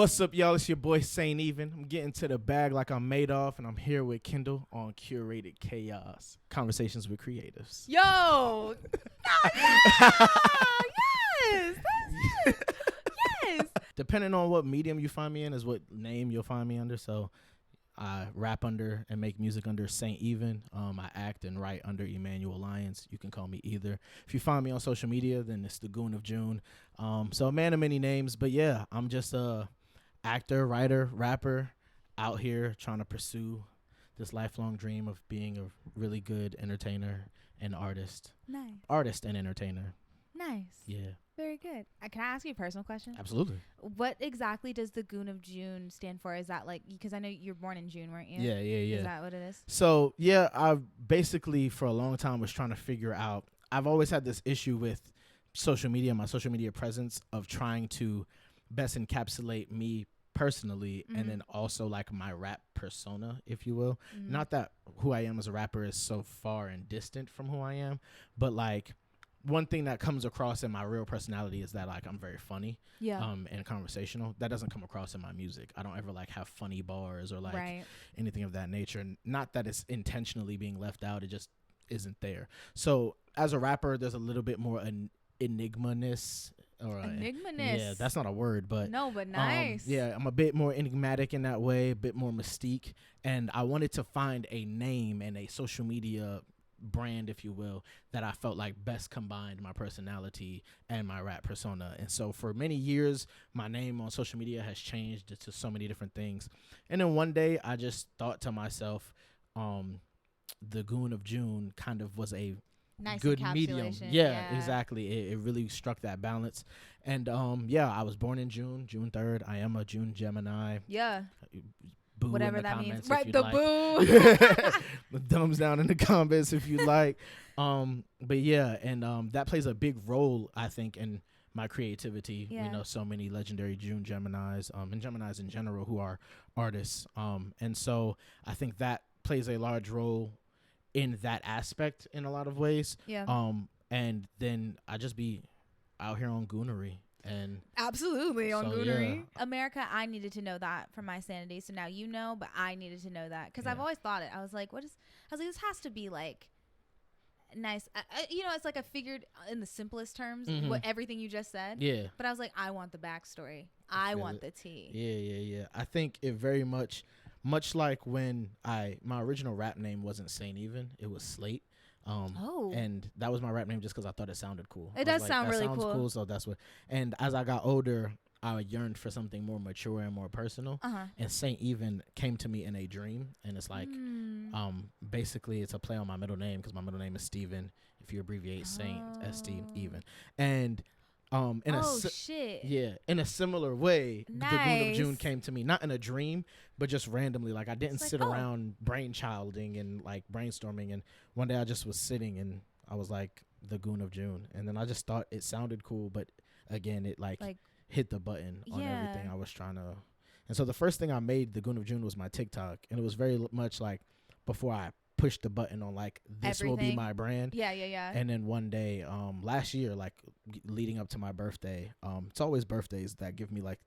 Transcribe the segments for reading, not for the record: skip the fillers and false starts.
What's up, y'all? It's your boy Saint Even. I'm getting to the bag like I'm Madoff, and I'm here with Kyndal on Curated Chaos, Conversations with Creatives. Yo! Yes! That's it! Yes! Depending on what medium you find me in is what name you'll find me under. So I rap under and make music under Saint Even. I act and write under Emmanuel. You can call me either. If you find me on social media, then it's the Goon of June. So a man of many names, but yeah, I'm just a actor, writer, rapper out here trying to pursue this lifelong dream of being a really good entertainer and artist. Nice. Artist and entertainer. Nice. Yeah. Very good. Can I ask you a personal question? Absolutely. What exactly does the Goon of June stand for? Is that like, because I know you're born in June, weren't you? Yeah. Is that what it is? So, yeah, I basically for a long time was trying to figure out, I've always had this issue with social media, my social media presence of trying to best encapsulate me personally and then also like my rap persona, if you will. Not that who I am as a rapper is so far and distant from who I am, but like one thing that comes across in my real personality is that like I'm very funny and conversational. That doesn't come across in my music. I don't ever like have funny bars or like anything of that nature. And not that it's intentionally being left out, it just isn't there. So as a rapper, there's a little bit more enigma-ness. Yeah, that's not a word, but no, but nice. Yeah, I'm a bit more enigmatic in that way, a bit more mystique, and I wanted to find a name and a social media brand, if you will, that I felt like best combined my personality and my rap persona. And so for many years, my name on social media has changed to so many different things. And then one day I just thought to myself, the Goon of June kind of was a nice good medium. Yeah, Exactly. It really struck that balance. And I was born in June 3rd. I am a June Gemini. Yeah. Boo whatever in the that comments means. Right, the like. Boo. Thumbs down in the comments if you like. But yeah, and that plays a big role, I think, in my creativity. Yeah. We know so many legendary June Geminis, and Geminis in general who are artists. And so I think that plays a large role in that aspect in a lot of ways. Yeah. And then I just be out here on goonery. And absolutely on goonery. Yeah. America, I needed to know that for my sanity. So now you know, but I needed to know that because I've always thought it. I was like, this has to be like nice. It's like I figured in the simplest terms what everything you just said. Yeah. But I was like, I want the backstory. I want the tea. Yeah. I think it very much like when my original rap name wasn't Saint Even, it was Slate. And that was my rap name just because I thought it sounded cool. It does sound really cool. So that's what. And as I got older, I yearned for something more mature and more personal. And Saint Even came to me in a dream, and it's like, basically it's a play on my middle name because my middle name is Steven. If you abbreviate Saint, St Even, and in a similar way, the Goon of June came to me not in a dream, but just randomly. Like I didn't sit around brainchilding and like brainstorming. And one day I just was sitting and I was like, the Goon of June, and then I just thought it sounded cool, but again, it like hit the button on everything I was trying to. And so the first thing I made, the Goon of June, was my TikTok, and it was very much like before I push the button on like this will be my brand. Yeah. And then one day last year, like leading up to my birthday, it's always birthdays that give me like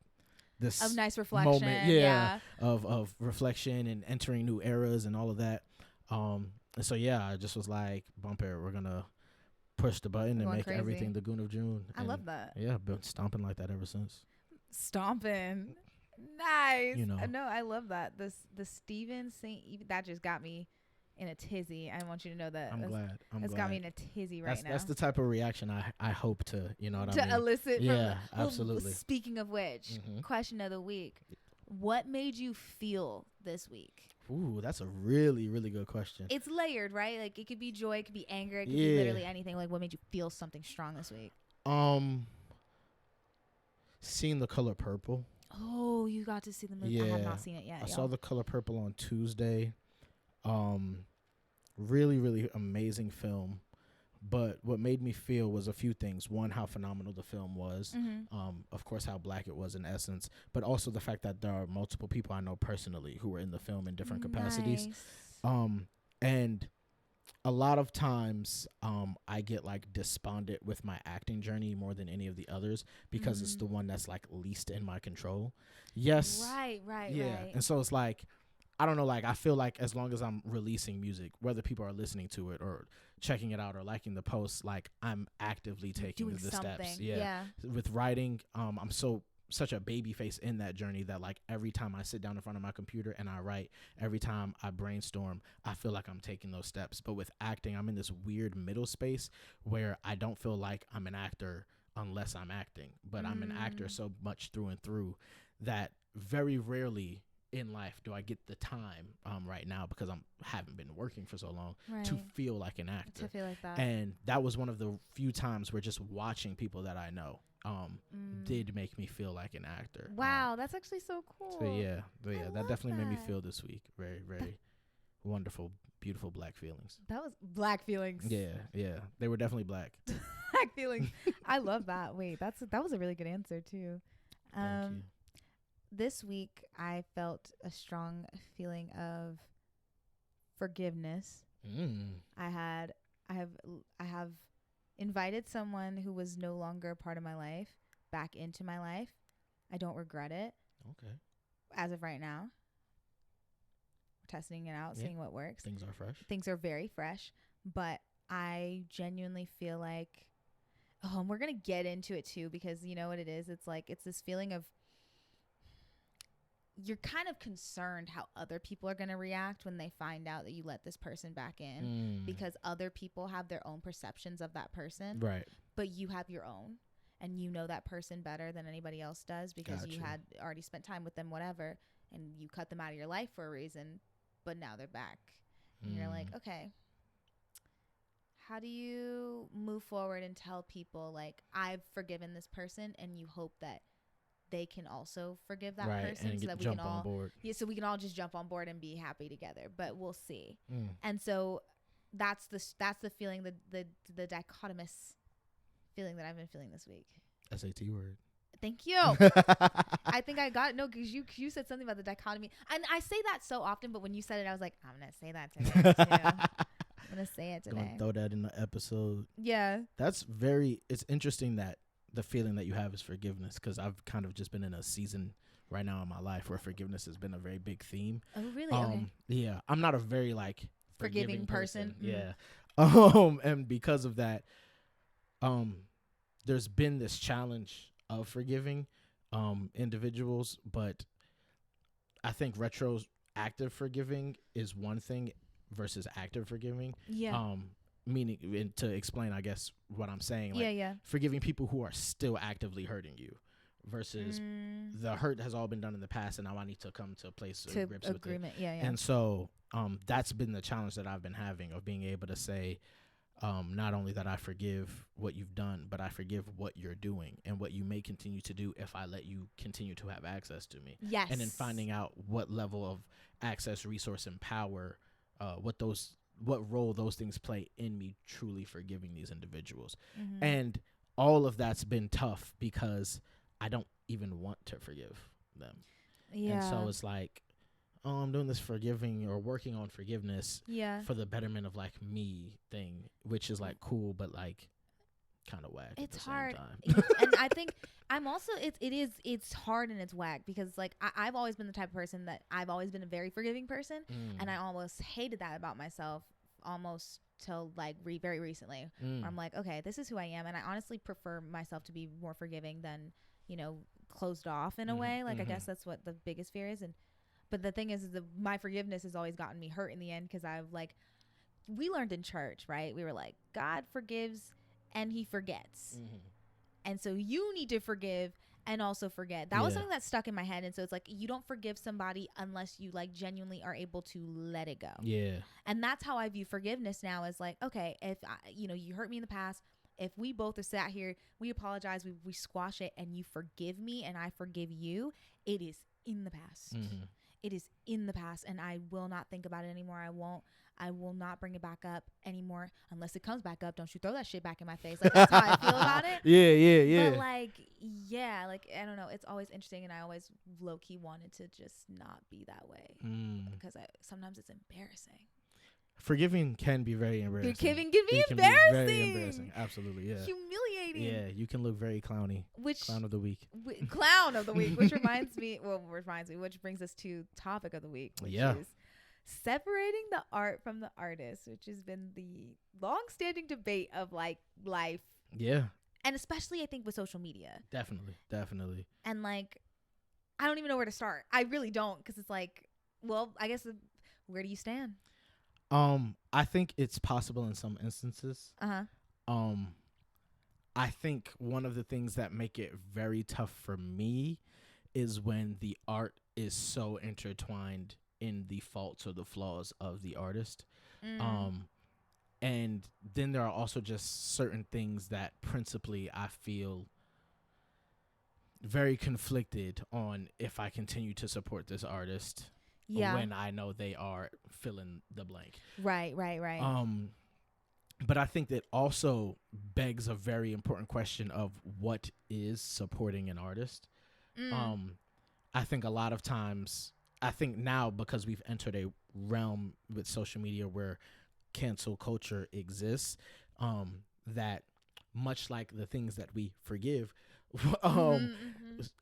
this of nice reflection moment of reflection and entering new eras and all of that. And so I just was like, bump it, we're gonna push the button and make everything the Goon of June. I love that. Yeah, been stomping like that ever since. Stomping. Nice. You know. No, I love that. The Steven St. Even, that just got me in a tizzy. I want you to know that. I'm glad. It's got me in a tizzy now. That's the type of reaction I hope to, I mean? To elicit. Yeah, absolutely. Well, speaking of which, question of the week. What made you feel this week? Ooh, that's a really, really good question. It's layered, right? Like it could be joy, it could be anger, it could be literally anything. Like what made you feel something strong this week? Seeing The Color Purple. Oh, you got to see the movie. Yeah. I have not seen it yet. I saw The Color Purple on Tuesday. Really, really amazing film. But what made me feel was a few things. One, how phenomenal the film was. Of course, how black it was in essence. But also the fact that there are multiple people I know personally who were in the film in different capacities. And a lot of times I get like despondent with my acting journey more than any of the others because it's the one that's like least in my control. Yes. Right. And so it's like, I don't know, like I feel like as long as I'm releasing music, whether people are listening to it or checking it out or liking the posts, like I'm actively taking the steps. Yeah. With writing, I'm such a baby face in that journey that like every time I sit down in front of my computer and I write, every time I brainstorm, I feel like I'm taking those steps. But with acting, I'm in this weird middle space where I don't feel like I'm an actor unless I'm acting, but I'm an actor so much through and through that very rarely in life do I get the time right now because I haven't been working for so long to feel like an actor. To feel like that. And that was one of the few times where just watching people that I know did make me feel like an actor. Wow, that's actually so cool. So yeah, that definitely made me feel this week. Very, very wonderful, beautiful black feelings. That was black feelings. Yeah. They were definitely black. Black feelings. I love that. Wait, that was a really good answer too. Thank you. This week I felt a strong feeling of forgiveness. I have invited someone who was no longer a part of my life back into my life. I don't regret it. Okay. As of right now. We're testing it out, seeing what works. Things are fresh. Things are very fresh, but I genuinely feel like, and we're going to get into it too, because you know what it is? It's like, it's this feeling of, you're kind of concerned how other people are going to react when they find out that you let this person back in, because other people have their own perceptions of that person. Right. But you have your own, and you know that person better than anybody else does because you had already spent time with them, whatever, and you cut them out of your life for a reason, but now they're back. And you're like, okay, how do you move forward and tell people like, I've forgiven this person, and you hope that they can also forgive that person, and so that we can all so we can all just jump on board and be happy together. But we'll see. And so that's the feeling, the dichotomous feeling that I've been feeling this week. SAT word. Thank you. I think I got it. No, because you said something about the dichotomy, and I say that so often, but when you said it, I was like, I'm gonna say that today too. I'm gonna say it today. Gonna throw that in the episode. Yeah. It's interesting that the feeling that you have is forgiveness, because I've kind of just been in a season right now in my life where forgiveness has been a very big theme. Oh, really? Okay. Yeah, I'm not a very like forgiving person. Yeah. And because of that, there's been this challenge of forgiving individuals, but I think retroactive forgiving is one thing versus active forgiving. Yeah. Meaning, and to explain, I guess, what I'm saying, like, forgiving people who are still actively hurting you versus the hurt has all been done in the past, and now I need to come to a place of grips with it. Yeah. And so that's been the challenge that I've been having, of being able to say, not only that I forgive what you've done, but I forgive what you're doing and what you may continue to do if I let you continue to have access to me. Yes. And then finding out what level of access, resource, and power, what role those things play in me truly forgiving these individuals. And all of that's been tough because I don't even want to forgive them. Yeah. And so it's like, I'm doing this forgiving or working on forgiveness for the betterment of like me thing, which is like cool, but like kind of whack. It's at the hard. Same time. And I think I'm also, it's hard and it's whack because like I've always been the type of person that I've always been a very forgiving person. And I almost hated that about myself almost till like very recently. Where I'm like, okay, this is who I am. And I honestly prefer myself to be more forgiving than, closed off in a way. Like, I guess that's what the biggest fear is. But the thing is my forgiveness has always gotten me hurt in the end, because I've like, we learned in church, right? We were like, God forgives and he forgets. And so you need to forgive and also forget. That was something that stuck in my head. And so it's like, you don't forgive somebody unless you like genuinely are able to let it go. Yeah. And that's how I view forgiveness now, is like, okay, if you hurt me in the past, if we both have sat here, we apologize, we squash it, and you forgive me and I forgive you, it is in the past. It is in the past, and I will not think about it anymore. I will not bring it back up anymore unless it comes back up. Don't you throw that shit back in my face. Like, that's how I feel about it. Yeah. But like, I don't know. It's always interesting, and I always low key wanted to just not be that way because sometimes it's embarrassing. Forgiving can be very embarrassing. Forgiving can be it embarrassing. Can be very embarrassing. Absolutely, yeah. Humiliating. Yeah, you can look very clowny. Clown of the week. Clown of the week, which which brings us to topic of the week, which is separating the art from the artist, which has been the long-standing debate of like life. Yeah. And especially, I think, with social media. Definitely. And like, I don't even know where to start. I really don't, because it's like, well, I guess, where do you stand? I think it's possible in some instances. I think one of the things that make it very tough for me is when the art is so intertwined in the faults or the flaws of the artist. And then there are also just certain things that principally I feel very conflicted on if I continue to support this artist when I know they are fill in the blank. Right. But I think that also begs a very important question of what is supporting an artist. I think a lot of times, I think now because we've entered a realm with social media where cancel culture exists, that much like the things that we forgive,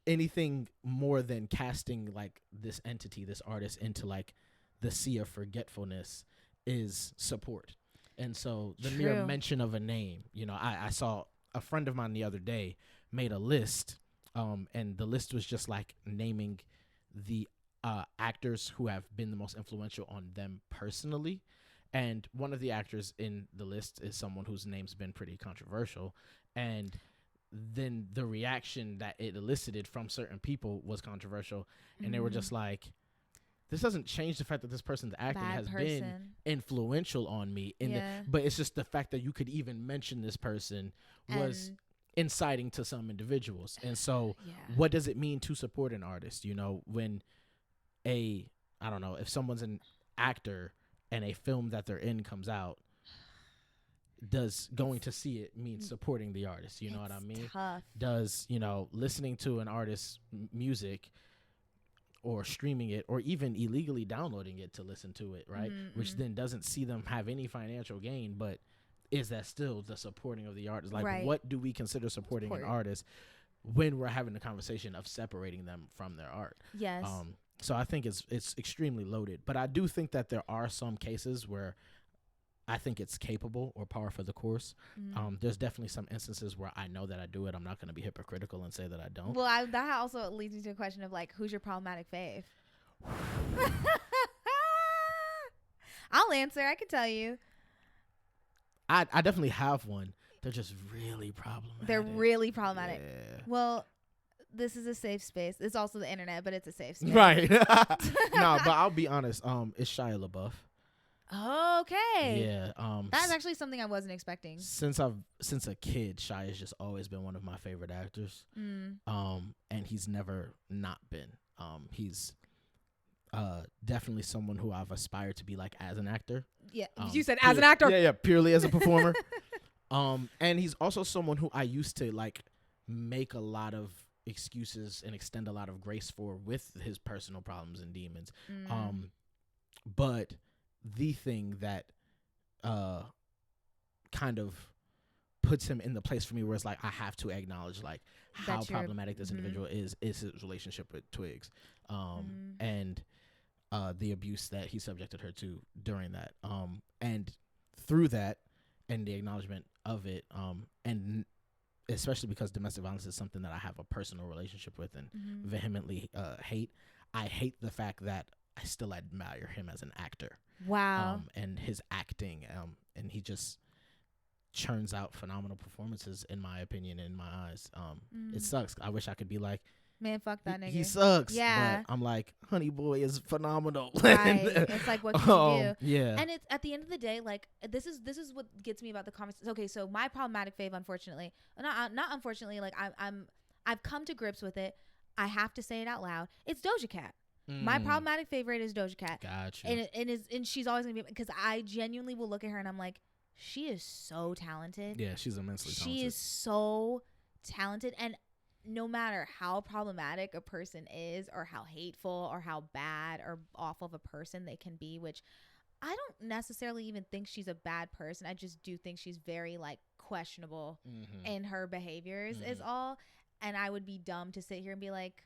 anything more than casting like this entity, this artist into like the sea of forgetfulness is support. And so the mere mention of a name, you know, I saw a friend of mine the other day made a list, and the list was just like naming the actors who have been the most influential on them personally. And one of the actors in the list is someone whose name's been pretty controversial. And then the reaction that it elicited from certain people was controversial. And they were just like, this doesn't change the fact that this person's acting been influential on me. But it's just the fact that you could even mention this person was inciting to some individuals. And so what does it mean to support an artist? You know, when I don't know, if someone's an actor and a film that they're in comes out, does going to see it mean supporting the artist? You know what I mean? Tough. Does, you know, listening to an artist's music or streaming it or even illegally downloading it to listen to it, right? Which then doesn't see them have any financial gain, but is that still the supporting of the artist? Like, what do we consider supporting an artist when we're having the conversation of separating them from their art? Yes. So I think it's extremely loaded, but I do think that there are some cases where I think it's capable or par for the course. There's definitely some instances where I know that I do it. I'm not going to be hypocritical and say that I don't. Well, that also leads me to a question of like, who's your problematic fave? I'll answer. I can tell you. I definitely have one. They're just really problematic. They're really problematic. Yeah. Well, this is a safe space. It's also the internet, but it's a safe space. Right. No, but I'll be honest. It's Shia LaBeouf. Okay. Yeah. That's actually something I wasn't expecting. Since a kid, Shia has just always been one of my favorite actors. And he's never not been. He's definitely someone who I've aspired to be like as an actor. Yeah. You said as an actor. Yeah, purely as a performer. And he's also someone who I used to like make a lot of excuses and extend a lot of grace for with his personal problems and demons. But the thing that kind of puts him in the place for me where it's like I have to acknowledge like how problematic this individual is his relationship with Twigs, and the abuse that he subjected her to during that, and through that and the acknowledgement of it, and especially because domestic violence is something that I have a personal relationship with and vehemently hate. I hate the fact that I still admire him as an actor. Wow. And his acting, and he just churns out phenomenal performances in my opinion, in my eyes. It sucks. I wish I could be like, man, fuck that nigga. He sucks. Yeah. But I'm like, Honey Boy is phenomenal. Right. It's like, what can you do? Yeah. And it's at the end of the day, like this is what gets me about the conversation. Okay, so my problematic fave, unfortunately, not unfortunately, like I've come to grips with it. I have to say it out loud. It's Doja Cat. My problematic favorite is Doja Cat. Gotcha. And she's always gonna be, because I genuinely will look at her and I'm like, she is so talented. Yeah, she's immensely talented. She is so talented, and no matter how problematic a person is or how hateful or how bad or awful of a person they can be, which I don't necessarily even think she's a bad person. I just do think she's very like questionable in her behaviors is all. And I would be dumb to sit here and be like,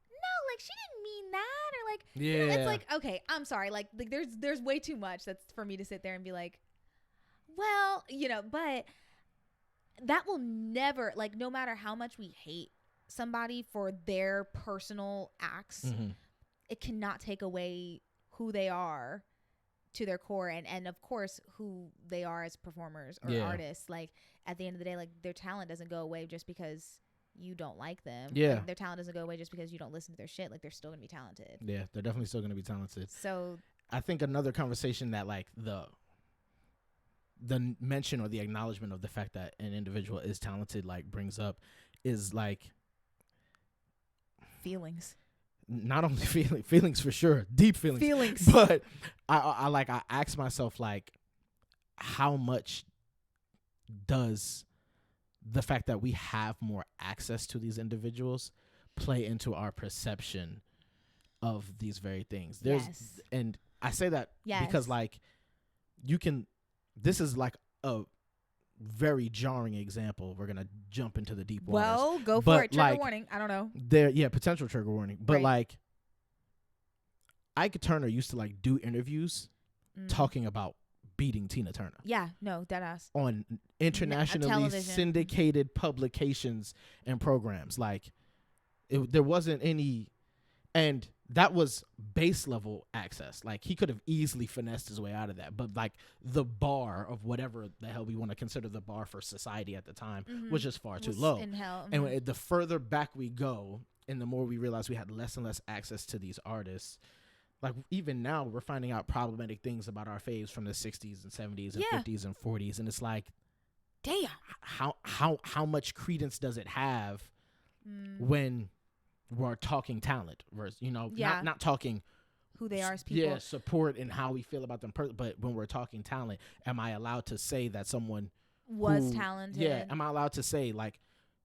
no, like she didn't mean that, or like, you know, it's like, okay, I'm sorry, like there's way too much that's for me to sit there and be like, well, you know, but that will never, like, no matter how much we hate somebody for their personal acts, it cannot take away who they are to their core, and of course who they are as performers or artists. Like at the end of the day, like their talent doesn't go away just because you don't like them. Like, their talent doesn't go away just because you don't listen to their shit. Like they're still gonna be talented. Yeah, they're definitely still gonna be talented. So I think another conversation that like the mention or the acknowledgement of the fact that an individual is talented like brings up is like feelings. Not only feelings for sure, deep feelings, but I ask myself, like, how much does the fact that we have more access to these individuals play into our perception of these very things? And I say that because like this is like a very jarring example. We're gonna jump into the deep waters. Well, go for it. Trigger warning. I don't know. Potential trigger warning. But like, Ike Turner used to like do interviews talking about beating Tina Turner. Yeah, no, deadass. On internationally syndicated publications and programs. Like, there wasn't any, and that was base level access. Like he could have easily finessed his way out of that, but like the bar of whatever the hell we want to consider the bar for society at the time was just far too low. In hell. And the further back we go, and the more we realize we had less and less access to these artists. Like even now, we're finding out problematic things about our faves from the 60s and 70s and 50s and 40s, and it's like, damn, how much credence does it have when we're talking talent versus, you know, not talking who they are as people. Yeah, support and how we feel about them. But when we're talking talent, am I allowed to say that someone was talented? Yeah, am I allowed to say like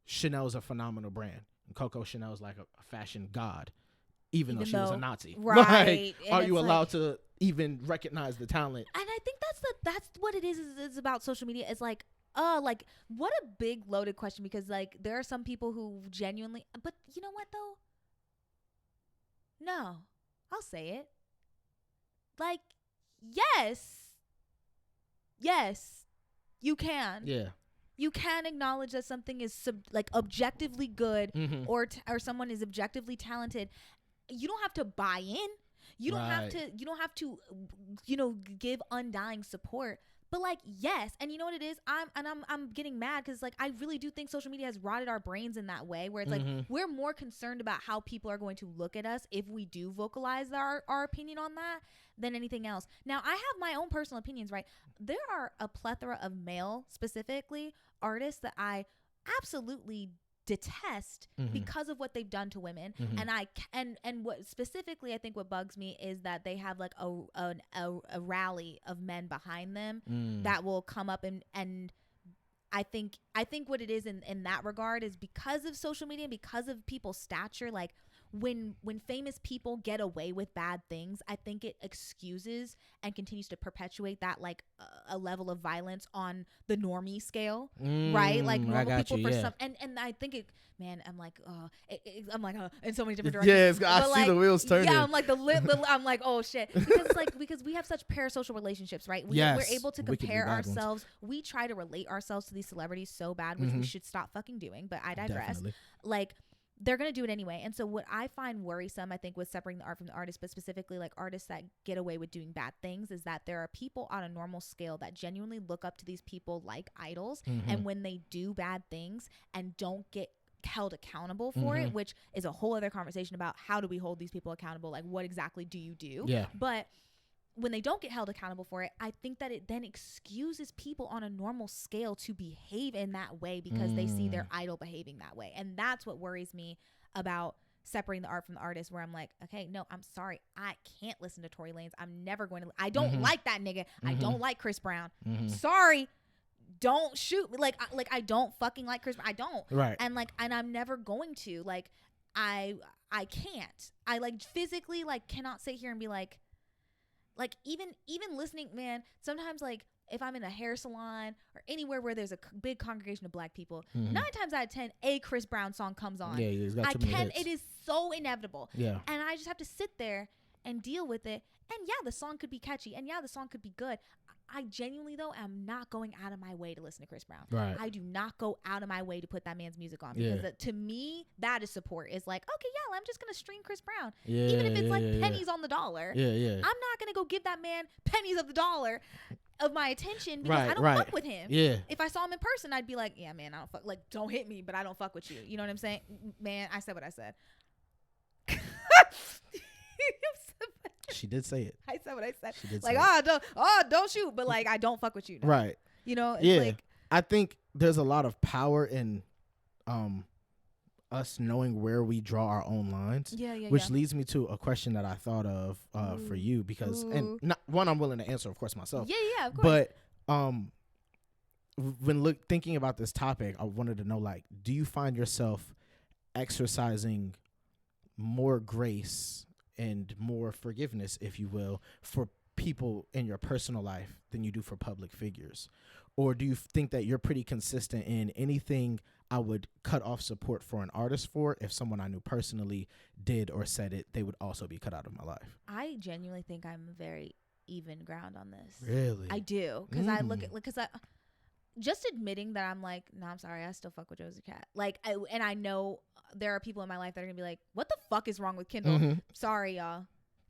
Chanel's a phenomenal brand and Coco Chanel's like a fashion god, even though she was a Nazi? Right. Like, are you allowed to even recognize the talent? And I think that's what it is about social media. It's like, what a big loaded question, because like there are some people who genuinely, but you know what though? No, I'll say it. Like, yes, you can. Yeah. You can acknowledge that something is like objectively good, or someone is objectively talented. You don't have to buy in. You don't have to, you know, give undying support. But like, yes, and you know what it is? I'm getting mad because like I really do think social media has rotted our brains in that way, where it's like we're more concerned about how people are going to look at us if we do vocalize our opinion on that than anything else. Now, I have my own personal opinions, right? There are a plethora of male, specifically, artists that I absolutely detest because of what they've done to women, and what specifically I think what bugs me is that they have like a rally of men behind them that will come up and I think what it is in that regard is because of social media and because of people's stature. Like when famous people get away with bad things, I think it excuses and continues to perpetuate that like a level of violence on the normie scale, right? Like normal people some, and I think it, man, I'm like, in so many different directions. Yeah, I see the wheels turning. Yeah, I'm like I'm like, oh shit, because we have such parasocial relationships, right? We're able to compare ourselves. We try to relate ourselves to these celebrities so bad, which we should stop fucking doing. But I digress. Definitely. Like, they're going to do it anyway. And so what I find worrisome, I think, with separating the art from the artist, but specifically like artists that get away with doing bad things, is that there are people on a normal scale that genuinely look up to these people like idols. And when they do bad things and don't get held accountable for it, which is a whole other conversation about how do we hold these people accountable? Like, what exactly do you do? Yeah. But when they don't get held accountable for it, I think that it then excuses people on a normal scale to behave in that way because they see their idol behaving that way. And that's what worries me about separating the art from the artist, where I'm like, okay, no, I'm sorry, I can't listen to Tory Lanez. I'm never going to. I don't like that nigga. I don't like Chris Brown. Sorry. Don't shoot me. Like I don't fucking like Chris Brown. I don't. Right. And I'm never going to. Like, I can't. I like physically like cannot sit here and be like, like even listening, man, sometimes like if I'm in a hair salon or anywhere where there's a big congregation of black people, 9 times out of 10, a Chris Brown song comes on. Yeah, he's got too many hits. It is so inevitable. Yeah. And I just have to sit there and deal with it. And yeah, the song could be catchy. And yeah, the song could be good. I genuinely, though, am not going out of my way to listen to Chris Brown. Right. I do not go out of my way to put that man's music on. Because to me, that is support. It's like, okay, yeah, I'm just going to stream Chris Brown. Yeah, even if it's like pennies on the dollar. Yeah, yeah. I'm not going to go give that man pennies of the dollar of my attention because I don't fuck with him. Yeah. If I saw him in person, I'd be like, yeah, man, I don't fuck. Like, don't hit me, but I don't fuck with you. You know what I'm saying? Man, I said what I said. She did say it. I said what I said. She did like, say don't shoot, but like, I don't fuck with you. No. Right. You know, it's like, I think there's a lot of power in us knowing where we draw our own lines. Which leads me to a question that I thought of for you because and not one I'm willing to answer, of course, myself. Yeah, of course. But when thinking about this topic, I wanted to know, like, do you find yourself exercising more grace and more forgiveness, if you will, for people in your personal life than you do for public figures? Or do you think that you're pretty consistent in anything I would cut off support for an artist for, if someone I knew personally did or said it, they would also be cut out of my life? I genuinely think I'm very even ground on this. Really? I do. Because I look at, because I just admitting that I'm like, no, I'm sorry, I still fuck with Josie Cat. Like, and I know there are people in my life that are gonna be like, what the fuck is wrong with Kyndal? Sorry, y'all.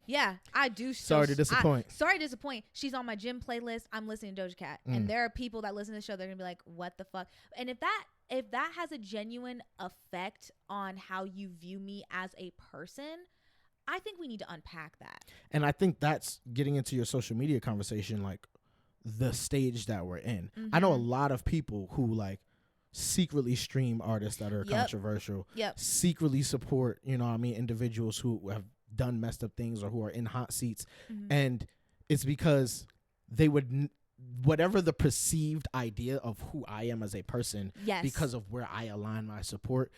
Yeah, I do. Sorry to disappoint. Sorry to disappoint. She's on my gym playlist. I'm listening to Doja Cat. And there are people that listen to the show, they're gonna be like, what the fuck? And if that has a genuine effect on how you view me as a person, I think we need to unpack that. And I think that's getting into your social media conversation, like the stage that we're in. I know a lot of people who like secretly stream artists that are controversial, secretly support, you know what I mean, individuals who have done messed up things or who are in hot seats. And it's because they would whatever the perceived idea of who I am as a person, because of where I align my support,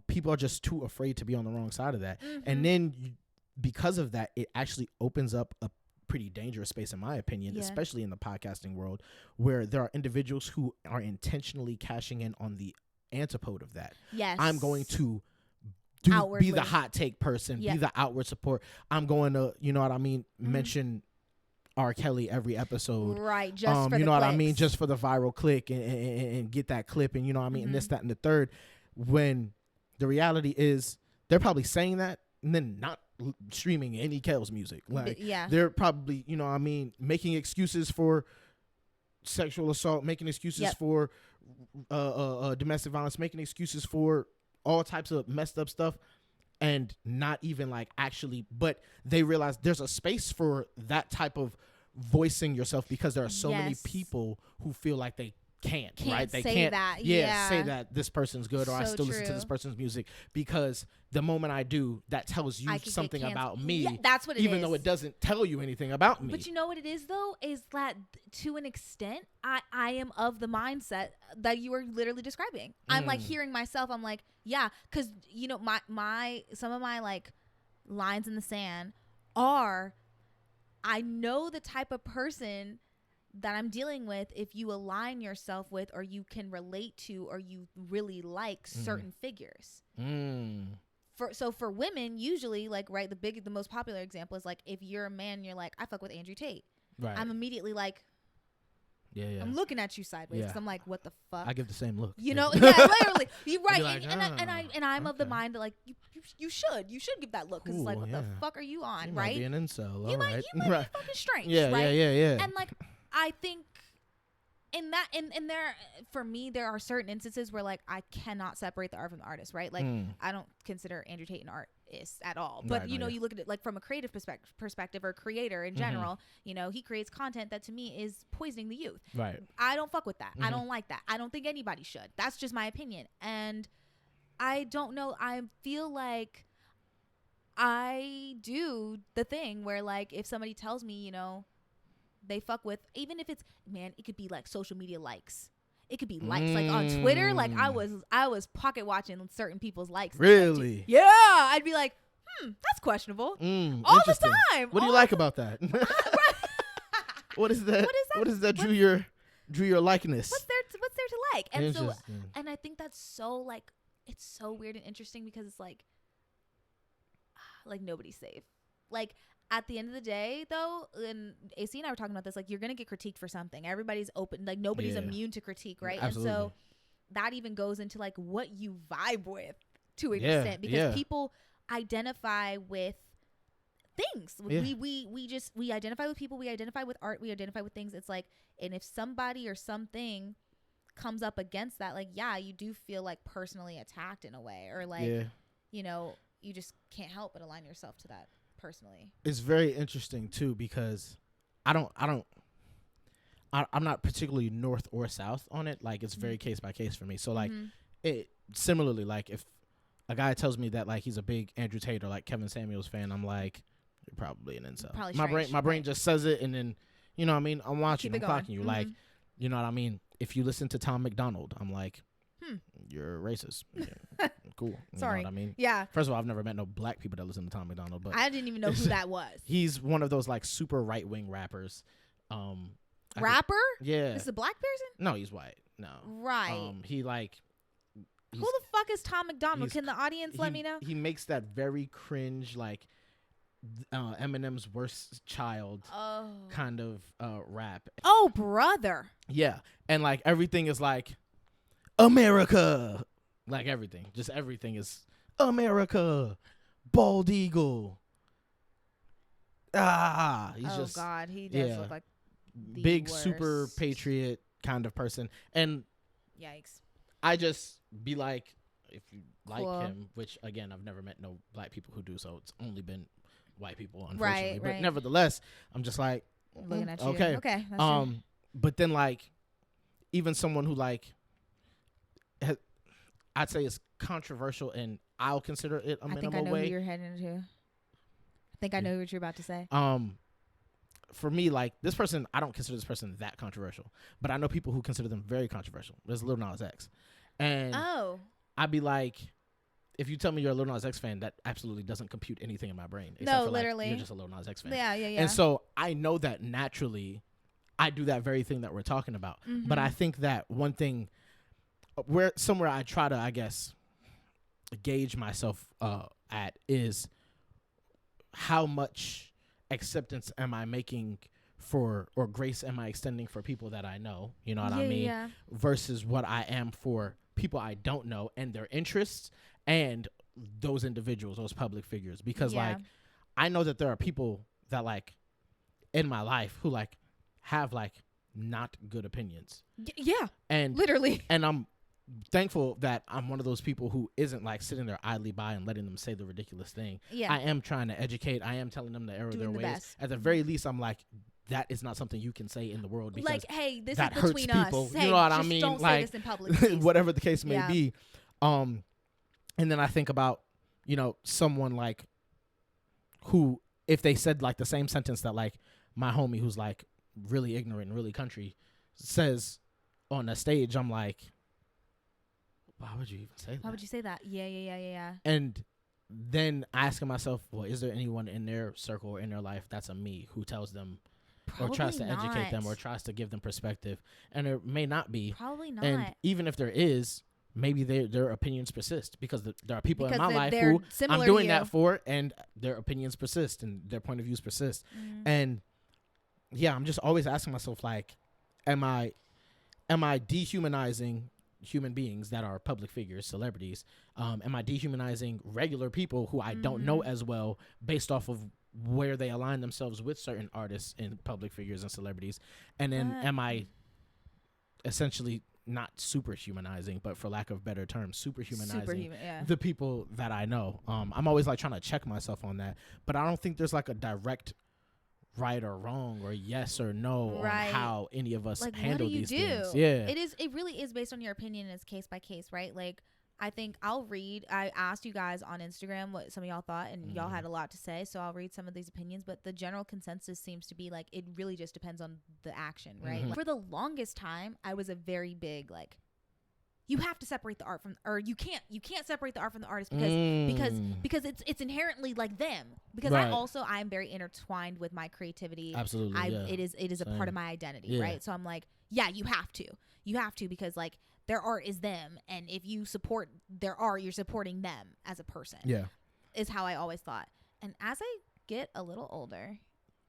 people are just too afraid to be on the wrong side of that. And then because of that, it actually opens up a pretty dangerous space, in my opinion, especially in the podcasting world, where there are individuals who are intentionally cashing in on the antipode of that. I'm going to be the hot take person, be the outward support. I'm going to, you know what I mean, mention R. Kelly every episode. Right, just for you know what I mean, just for the viral click and get that clip and you know what I mean, and this, that, and the third, when the reality is they're probably saying that and then not streaming any Kel's music. Like they're probably, you know what I mean, making excuses for sexual assault, making excuses for domestic violence, making excuses for all types of messed up stuff, and not even like actually, but they realize there's a space for that type of voicing yourself because there are so many people who feel like they can't right? They say can't that. Say that this person's good or I still listen to this person's music, because the moment I do, that tells you something about me. That's what it is. Even though it doesn't tell you anything about me. But you know what it is though, is that to an extent, I am of the mindset that you were literally describing. I'm like hearing myself. I'm like, yeah, because you know my some of my like lines in the sand are, I know the type of person that I'm dealing with if you align yourself with or you can relate to or you really like certain figures. For women, usually, like, right, the most popular example is like, if you're a man and you're like, I fuck with Andrew Tate, I'm immediately like, I'm looking at you sideways because I'm like, what the fuck? I give the same look. You know, literally. You're right. Like, and I'm of the mind that like you should give that look because it's like, what the fuck are you on, right? Might be an incel. You might be fucking strange. Yeah. And like, I think in that, and there, for me, there are certain instances where like I cannot separate the art from the artist, right? Like I don't consider Andrew Tate an artist at all, but you know, you look at it like from a creative perspective or creator in general, you know, he creates content that to me is poisoning the youth. Right. I don't fuck with that. I don't like that. I don't think anybody should. That's just my opinion. And I don't know. I feel like I do the thing where like if somebody tells me, you know, they fuck with, even if it's, man, it could be like social media likes. It could be likes, like on Twitter. Like I was pocket watching certain people's likes. Really? Yeah. I'd be like, that's questionable. All the time. What do you like about that? Right. What is that? What is that? Drew your likeness. What's there to like? And so, and I think that's so like, it's so weird and interesting because it's like nobody's safe. Like at the end of the day, though, and AC and I were talking about this. Like you're gonna get critiqued for something. Everybody's open. Like nobody's immune to critique, right? Absolutely. And so that even goes into like what you vibe with to an extent because people identify with things. We identify with people, we identify with art, we identify with things. It's like, and if somebody or something comes up against that, like you do feel like personally attacked in a way, or like you know, you just can't help but align yourself to that personally. It's very interesting too because I'm not particularly north or south on it. Like it's very case by case for me. So like it similarly, like if a guy tells me that like he's a big Andrew Tate or like Kevin Samuels fan, I'm like, you're probably an incel. My brain just says it, and then you know what I mean, I'm watching, I'm clocking you. Like, you know what I mean? If you listen to Tom McDonald, I'm like, you're racist. Yeah, cool. Sorry. You know what I mean? Yeah. First of all, I've never met no black people that listen to Tom McDonald, but I didn't even know who that was. He's one of those like super right wing rappers. Rapper? Yeah. This is a black person? No, he's white. No. Right. He like. Who the fuck is Tom McDonald? Can the audience let me know? He makes that very cringe like Eminem's worst child kind of rap. Oh, brother. Yeah. And like everything is like America. Like everything. Just everything is America. Bald eagle. He's just God, he does look like the big worst. Super patriot kind of person. And yikes. I just be like, if you like him, which again I've never met no black people who do, so it's only been white people, unfortunately. But nevertheless, I'm just like looking at you. Okay. That's true. But then like even someone who like I'd say is controversial, and I'll consider it a minimal way. I think I know who you're heading into. I think I know what you're about to say. For me, like this person, I don't consider this person that controversial, but I know people who consider them very controversial. There's Lil Nas X, and I'd be like, if you tell me you're a Lil Nas X fan, that absolutely doesn't compute anything in my brain. No, for, literally, like, you're just a Lil Nas X fan. Yeah. And so I know that naturally, I do that very thing that we're talking about. Mm-hmm. But I think that one thing, somewhere I try to, I guess, gauge myself at is how much acceptance am I making for, or grace am I extending for people that I know, you know what I mean, versus what I am for people I don't know and their interests and those individuals, those public figures. Because like I know that there are people that like in my life who like have like not good opinions. And literally, and I'm thankful that I'm one of those people who isn't like sitting there idly by and letting them say the ridiculous thing. I am trying to educate. I am telling them to error their ways. At the very least, I'm like, that is not something you can say in the world, because like, hey, this that is hurts between people. us. You hey, know what I mean? Don't like, say this in public, whatever the case may be. And then I think about, you know, someone like who, if they said like the same sentence that like my homie who's like really ignorant and really country says on a stage, I'm like, why would you even say that? Why would you say that? Yeah. And then asking myself, well, is there anyone in their circle or in their life that's a me who tells them or tries to educate them or tries to give them perspective? And there may not be. Probably not. And even if there is, maybe their opinions persist, because there are people in my life who I'm doing that for, and their opinions persist and their point of views persist. And yeah, I'm just always asking myself, like, am I dehumanizing human beings that are public figures, celebrities? Am I dehumanizing regular people who I don't know as well based off of where they align themselves with certain artists and public figures and celebrities? And then am I essentially not superhumanizing, but for lack of better terms, superhumanizing the people that I know? I'm always like trying to check myself on that, but I don't think there's like a direct right or wrong or yes or no on how any of us like, handle these things. It really is based on your opinion. It's case by case, right? Like, I think I asked you guys on Instagram what some of y'all thought, and y'all had a lot to say, so I'll read some of these opinions. But the general consensus seems to be like, it really just depends on the action, right? Like, for the longest time, I was a very big like, you have to separate the art from, or you can't separate the art from the artist because it's inherently like them. Because I'm very intertwined with my creativity. Absolutely. It is a part of my identity, right? So I'm like, yeah, you have to because like their art is them, and if you support their art, you're supporting them as a person. Yeah, is how I always thought. And as I get a little older,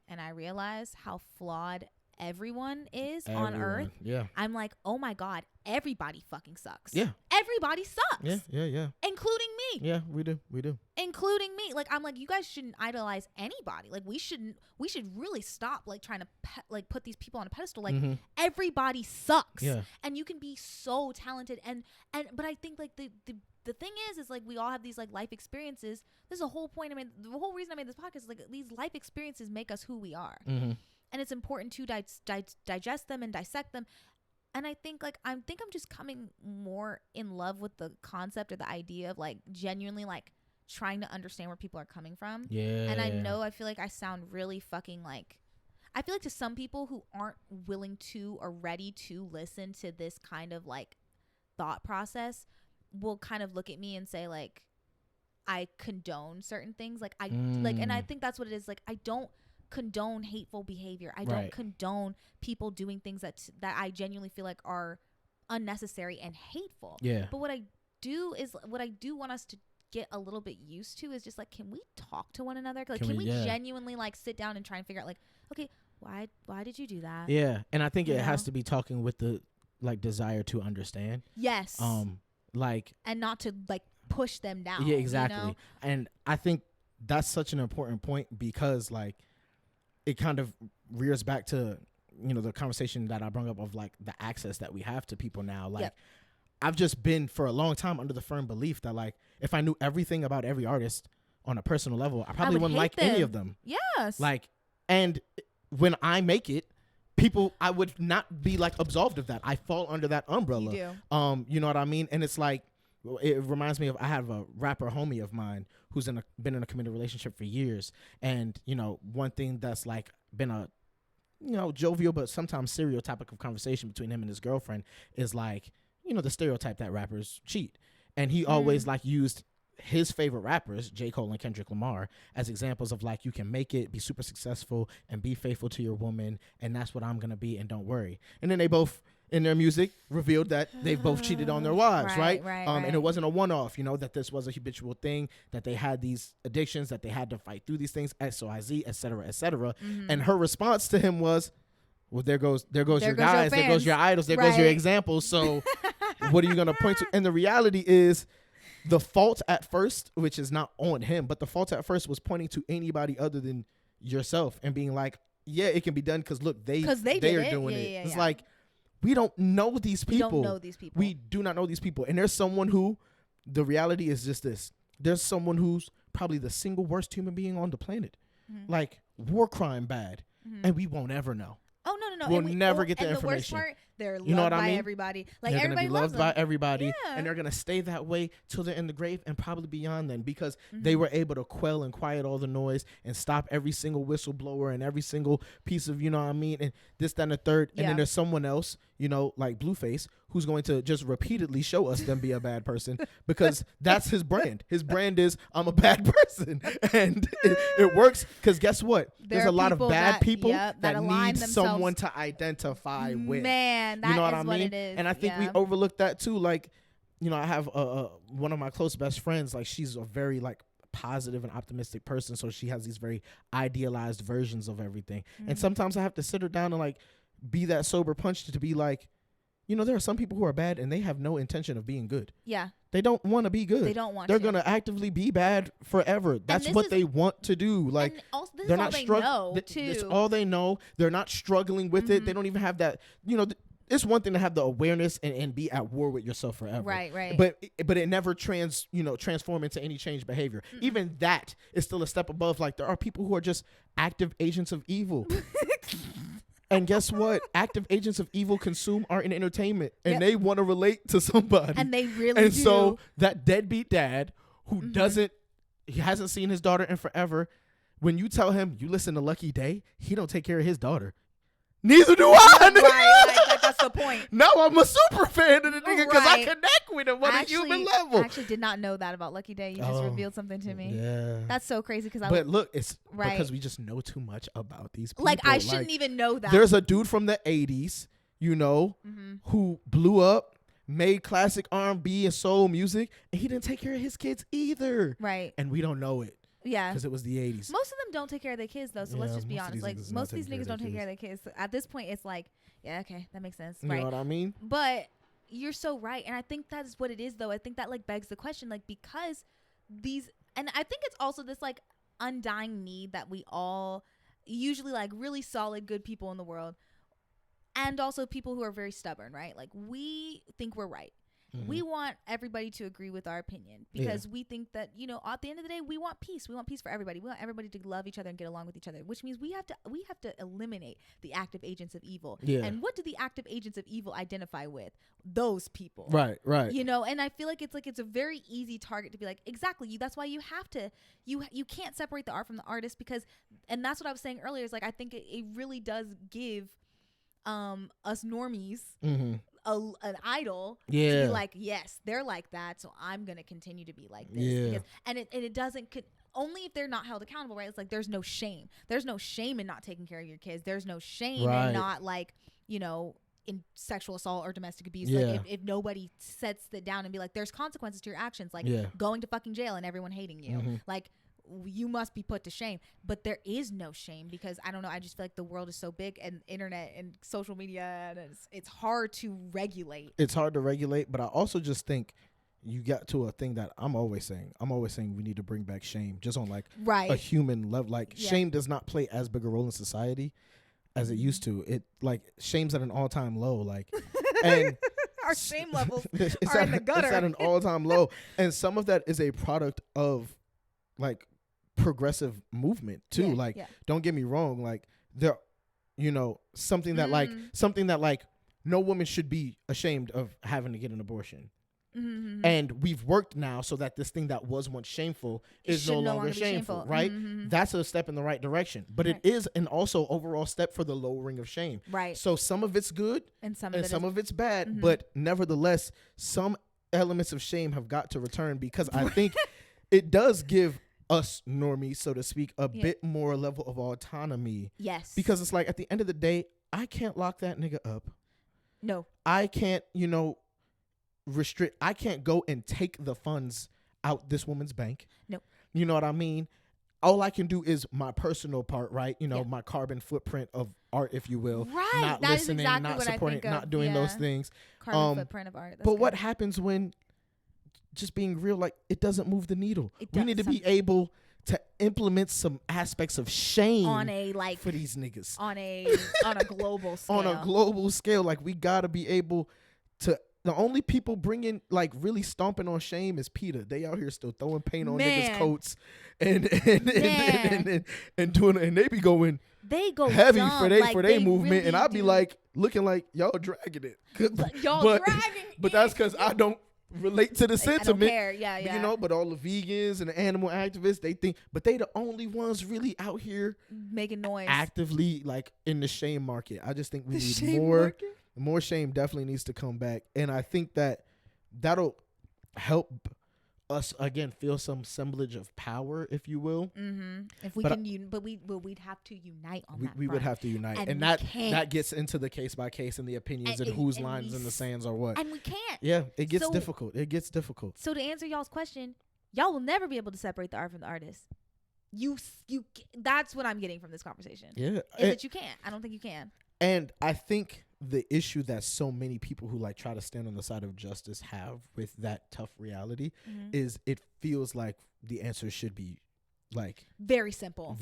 and I realize how flawed everyone is on Earth, I'm like, oh my God, everybody fucking sucks. Yeah, everybody sucks. Yeah, including me. Yeah, we do, including me. Like, I'm like, you guys shouldn't idolize anybody. Like, we should really stop like trying to put these people on a pedestal. Like, everybody sucks. Yeah, and you can be so talented but I think like the thing is like we all have these like life experiences. This is the whole point. I mean, the whole reason I made this podcast is like these life experiences make us who we are. And it's important to digest them and dissect them. And I think I'm just coming more in love with the concept or the idea of like genuinely like trying to understand where people are coming from. Yeah. And I feel like I sound really fucking like, I feel like to some people who aren't willing to or ready to listen to this kind of like thought process will kind of look at me and say like, I condone certain things. Like and I think that's what it is. Like, I don't condone hateful behavior. I don't condone people doing things that I genuinely feel like are unnecessary and hateful. Yeah. But what I do want us to get a little bit used to is just like, can we talk to one another? Like, can we genuinely like sit down and try and figure out like, okay, why did you do that? Yeah. And I think it has to be talking with the like desire to understand. Yes. Like, and not to like push them down. Yeah, exactly. You know? And I think that's such an important point because like it kind of rears back to, you know, the conversation that I brought up of like the access that we have to people now. Like, I've just been for a long time under the firm belief that like if I knew everything about every artist on a personal level, I probably wouldn't like any of them. Yes. Like, and when I make it, I would not be like absolved of that. I fall under that umbrella. You do. You know what I mean? And it's like, it reminds me of, I have a rapper homie of mine who's been in a committed relationship for years. And, you know, one thing that's like been a, you know, jovial but sometimes serial topic of conversation between him and his girlfriend is like, you know, the stereotype that rappers cheat. And he always like used his favorite rappers, J. Cole and Kendrick Lamar, as examples of like, you can make it, be super successful, and be faithful to your woman, and that's what I'm going to be, and don't worry. And then they both, in their music, revealed that they've both cheated on their wives, right? And it wasn't a one-off, you know, that this was a habitual thing, that they had these addictions, that they had to fight through these things, XYZ, et cetera, et cetera. And her response to him was, well, there goes your guys, there goes your idols, there goes your examples, so what are you going to point to? And the reality is, the fault at first, which is not on him, but the fault at first was pointing to anybody other than yourself and being like, yeah, it can be done because look, they are doing it. It's like, we don't know these people. We don't know these people. We do not know these people. And there's someone who, the reality is just this. There's someone who's probably the single worst human being on the planet. Like, war crime bad. And we won't ever know. Oh, no. We'll never get the information. The worst part, they're loved by everybody. Like, they're everybody loved by everybody. And they're going to stay that way till they're in the grave and probably beyond then, because they were able to quell and quiet all the noise and stop every single whistleblower and every single piece of, you know what I mean, and this, that, and the third. And then there's someone else, you know, like Blueface, who's going to just repeatedly show us them be a bad person because that's his brand. His brand is, I'm a bad person. And it works because guess what? There's a lot of bad people that need someone to identify with. Man, that, you know what I mean? What it is. And I think we overlook that too. Like, you know, I have one of my close best friends, like she's a very like positive and optimistic person. So she has these very idealized versions of everything. And sometimes I have to sit her down and like be that sober punch to be like, you know, there are some people who are bad and they have no intention of being good. Yeah. They don't want to be good. They don't want They're going to actively be bad forever. That's what they want to do. Like, also, they're not struggling. It's all they know. They're not struggling with it. They don't even have that, you know, it's one thing to have the awareness and be at war with yourself forever. Right. But it never transform into any change behavior. Even that is still a step above. Like, there are people who are just active agents of evil. And guess what? Active agents of evil consume art and entertainment, and they want to relate to somebody. And they really do. And so that deadbeat dad who he hasn't seen his daughter in forever, when you tell him you listen to Lucky Day, he don't take care of his daughter. Neither do I. Right. That's the point. No, I'm a super fan of the nigga because I connect with him on a human level. I actually did not know that about Lucky Day. You just revealed something to me. Yeah. That's so crazy but look, it's because we just know too much about these people. Like, I shouldn't even know that. There's a dude from the 80s, you know, who blew up, made classic R&B and soul music, and he didn't take care of his kids either. Right. And we don't know it. Yeah. Because it was the 80s. Most of them don't take care of their kids, though, so let's just be honest. Like, most of these niggas don't take care of their kids. So at this point, it's like, yeah, okay, that makes sense. You know what I mean? But you're so right. And I think that is what it is, though. I think that, like, begs the question, like, because these, and I think it's also this, like, undying need that we all, usually, like, really solid, good people in the world, and also people who are very stubborn, right? Like, we think we're right. We want everybody to agree with our opinion because we think that, you know, at the end of the day, we want peace. We want peace for everybody. We want everybody to love each other and get along with each other, which means we have to eliminate the active agents of evil. Yeah. And what do the active agents of evil identify with? Those people. Right. You know, and I feel like it's a very easy target to be like, exactly. That's why you have to, you can't separate the art from the artist because, and that's what I was saying earlier, is like, I think it really does give us normies an idol to be like, yes, they're like that, so I'm gonna continue to be like this. Because, and it doesn't only if they're not held accountable, right? It's like there's no shame in not taking care of your kids. There's no shame in not, like, you know, in sexual assault or domestic abuse. Like if nobody sets it down and be like, there's consequences to your actions, like going to fucking jail and everyone hating you, like, you must be put to shame. But there is no shame because, I don't know, I just feel like the world is so big and internet and social media, and it's hard to regulate. It's hard to regulate, but I also just think you got to a thing that I'm always saying we need to bring back shame just on, like, a human level. Like, shame does not play as big a role in society as it used to. It, like, shame's at an all-time low, like, and our shame levels are in the gutter. It's at an all-time low, and some of that is a product of, like, progressive movement too. Don't get me wrong, like, there, you know, something that like no woman should be ashamed of having to get an abortion. And we've worked now so that this thing that was once shameful is no longer shameful, right? That's a step in the right direction, but it is an also overall step for the lowering of shame, right? So some of it's good and some of it's bad, but nevertheless, some elements of shame have got to return, because I think it does give us normies, so to speak, a bit more level of autonomy. Yes. Because it's like, at the end of the day, I can't lock that nigga up. No. I can't, you know, I can't go and take the funds out this woman's bank. No. You know what I mean? All I can do is my personal part, right? You know, my carbon footprint of art, if you will. Right. Not that listening, exactly not supporting, not doing those things. Carbon footprint of art. That's but what happens when, just being real, like, it doesn't move the needle. We need to be able to implement some aspects of shame on a, like, for these niggas on a global scale. On a global scale, like, we gotta be able to. The only people bringing, like, really stomping on shame is PETA. They out here still throwing paint on niggas' coats and doing, and they be going. They go heavy dumb. for they movement, really, and I be like looking like y'all dragging it. Dragging but that's because I don't relate to the sentiment. I don't care. Yeah. You know, but all the vegans and the animal activists, they think, but they the only ones really out here making noise, actively, like, in the shame market. I just think we need more shame. Definitely needs to come back, and I think that that'll help us again feel some semblance of power, if you will. If we can, we'd have to unite on that. We would have to unite, and that gets into the case by case and the opinions and whose lines in the sands are what. And we can't. Yeah, it gets difficult. It gets difficult. So to answer y'all's question, y'all will never be able to separate the art from the artist. You. That's what I'm getting from this conversation. Yeah, is that you can't. I don't think you can. And I think the issue that so many people who, like, try to stand on the side of justice have with that tough reality is it feels like the answer should be, like, very simple.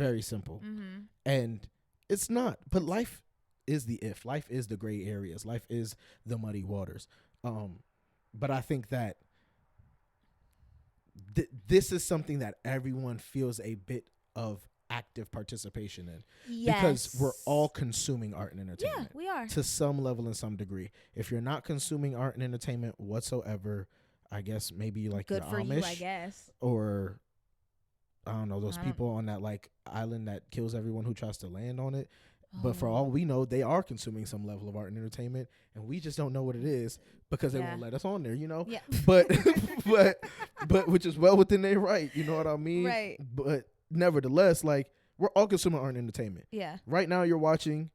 And it's not. But life is life is the gray areas. Life is the muddy waters. But I think that this is something that everyone feels a bit of active participation in. Yes. Because we're all consuming art and entertainment. Yeah, we are. To some level and some degree. If you're not consuming art and entertainment whatsoever, I guess maybe, like, good for Amish, you, I guess. Or, I don't know, those people on that, like, island that kills everyone who tries to land on it. But for all we know, they are consuming some level of art and entertainment, and we just don't know what it is because they won't let us on there, you know? Yeah. But which is well within their right, you know what I mean? Right. But nevertheless, like, we're all consuming art and entertainment. Yeah. Right now you're watching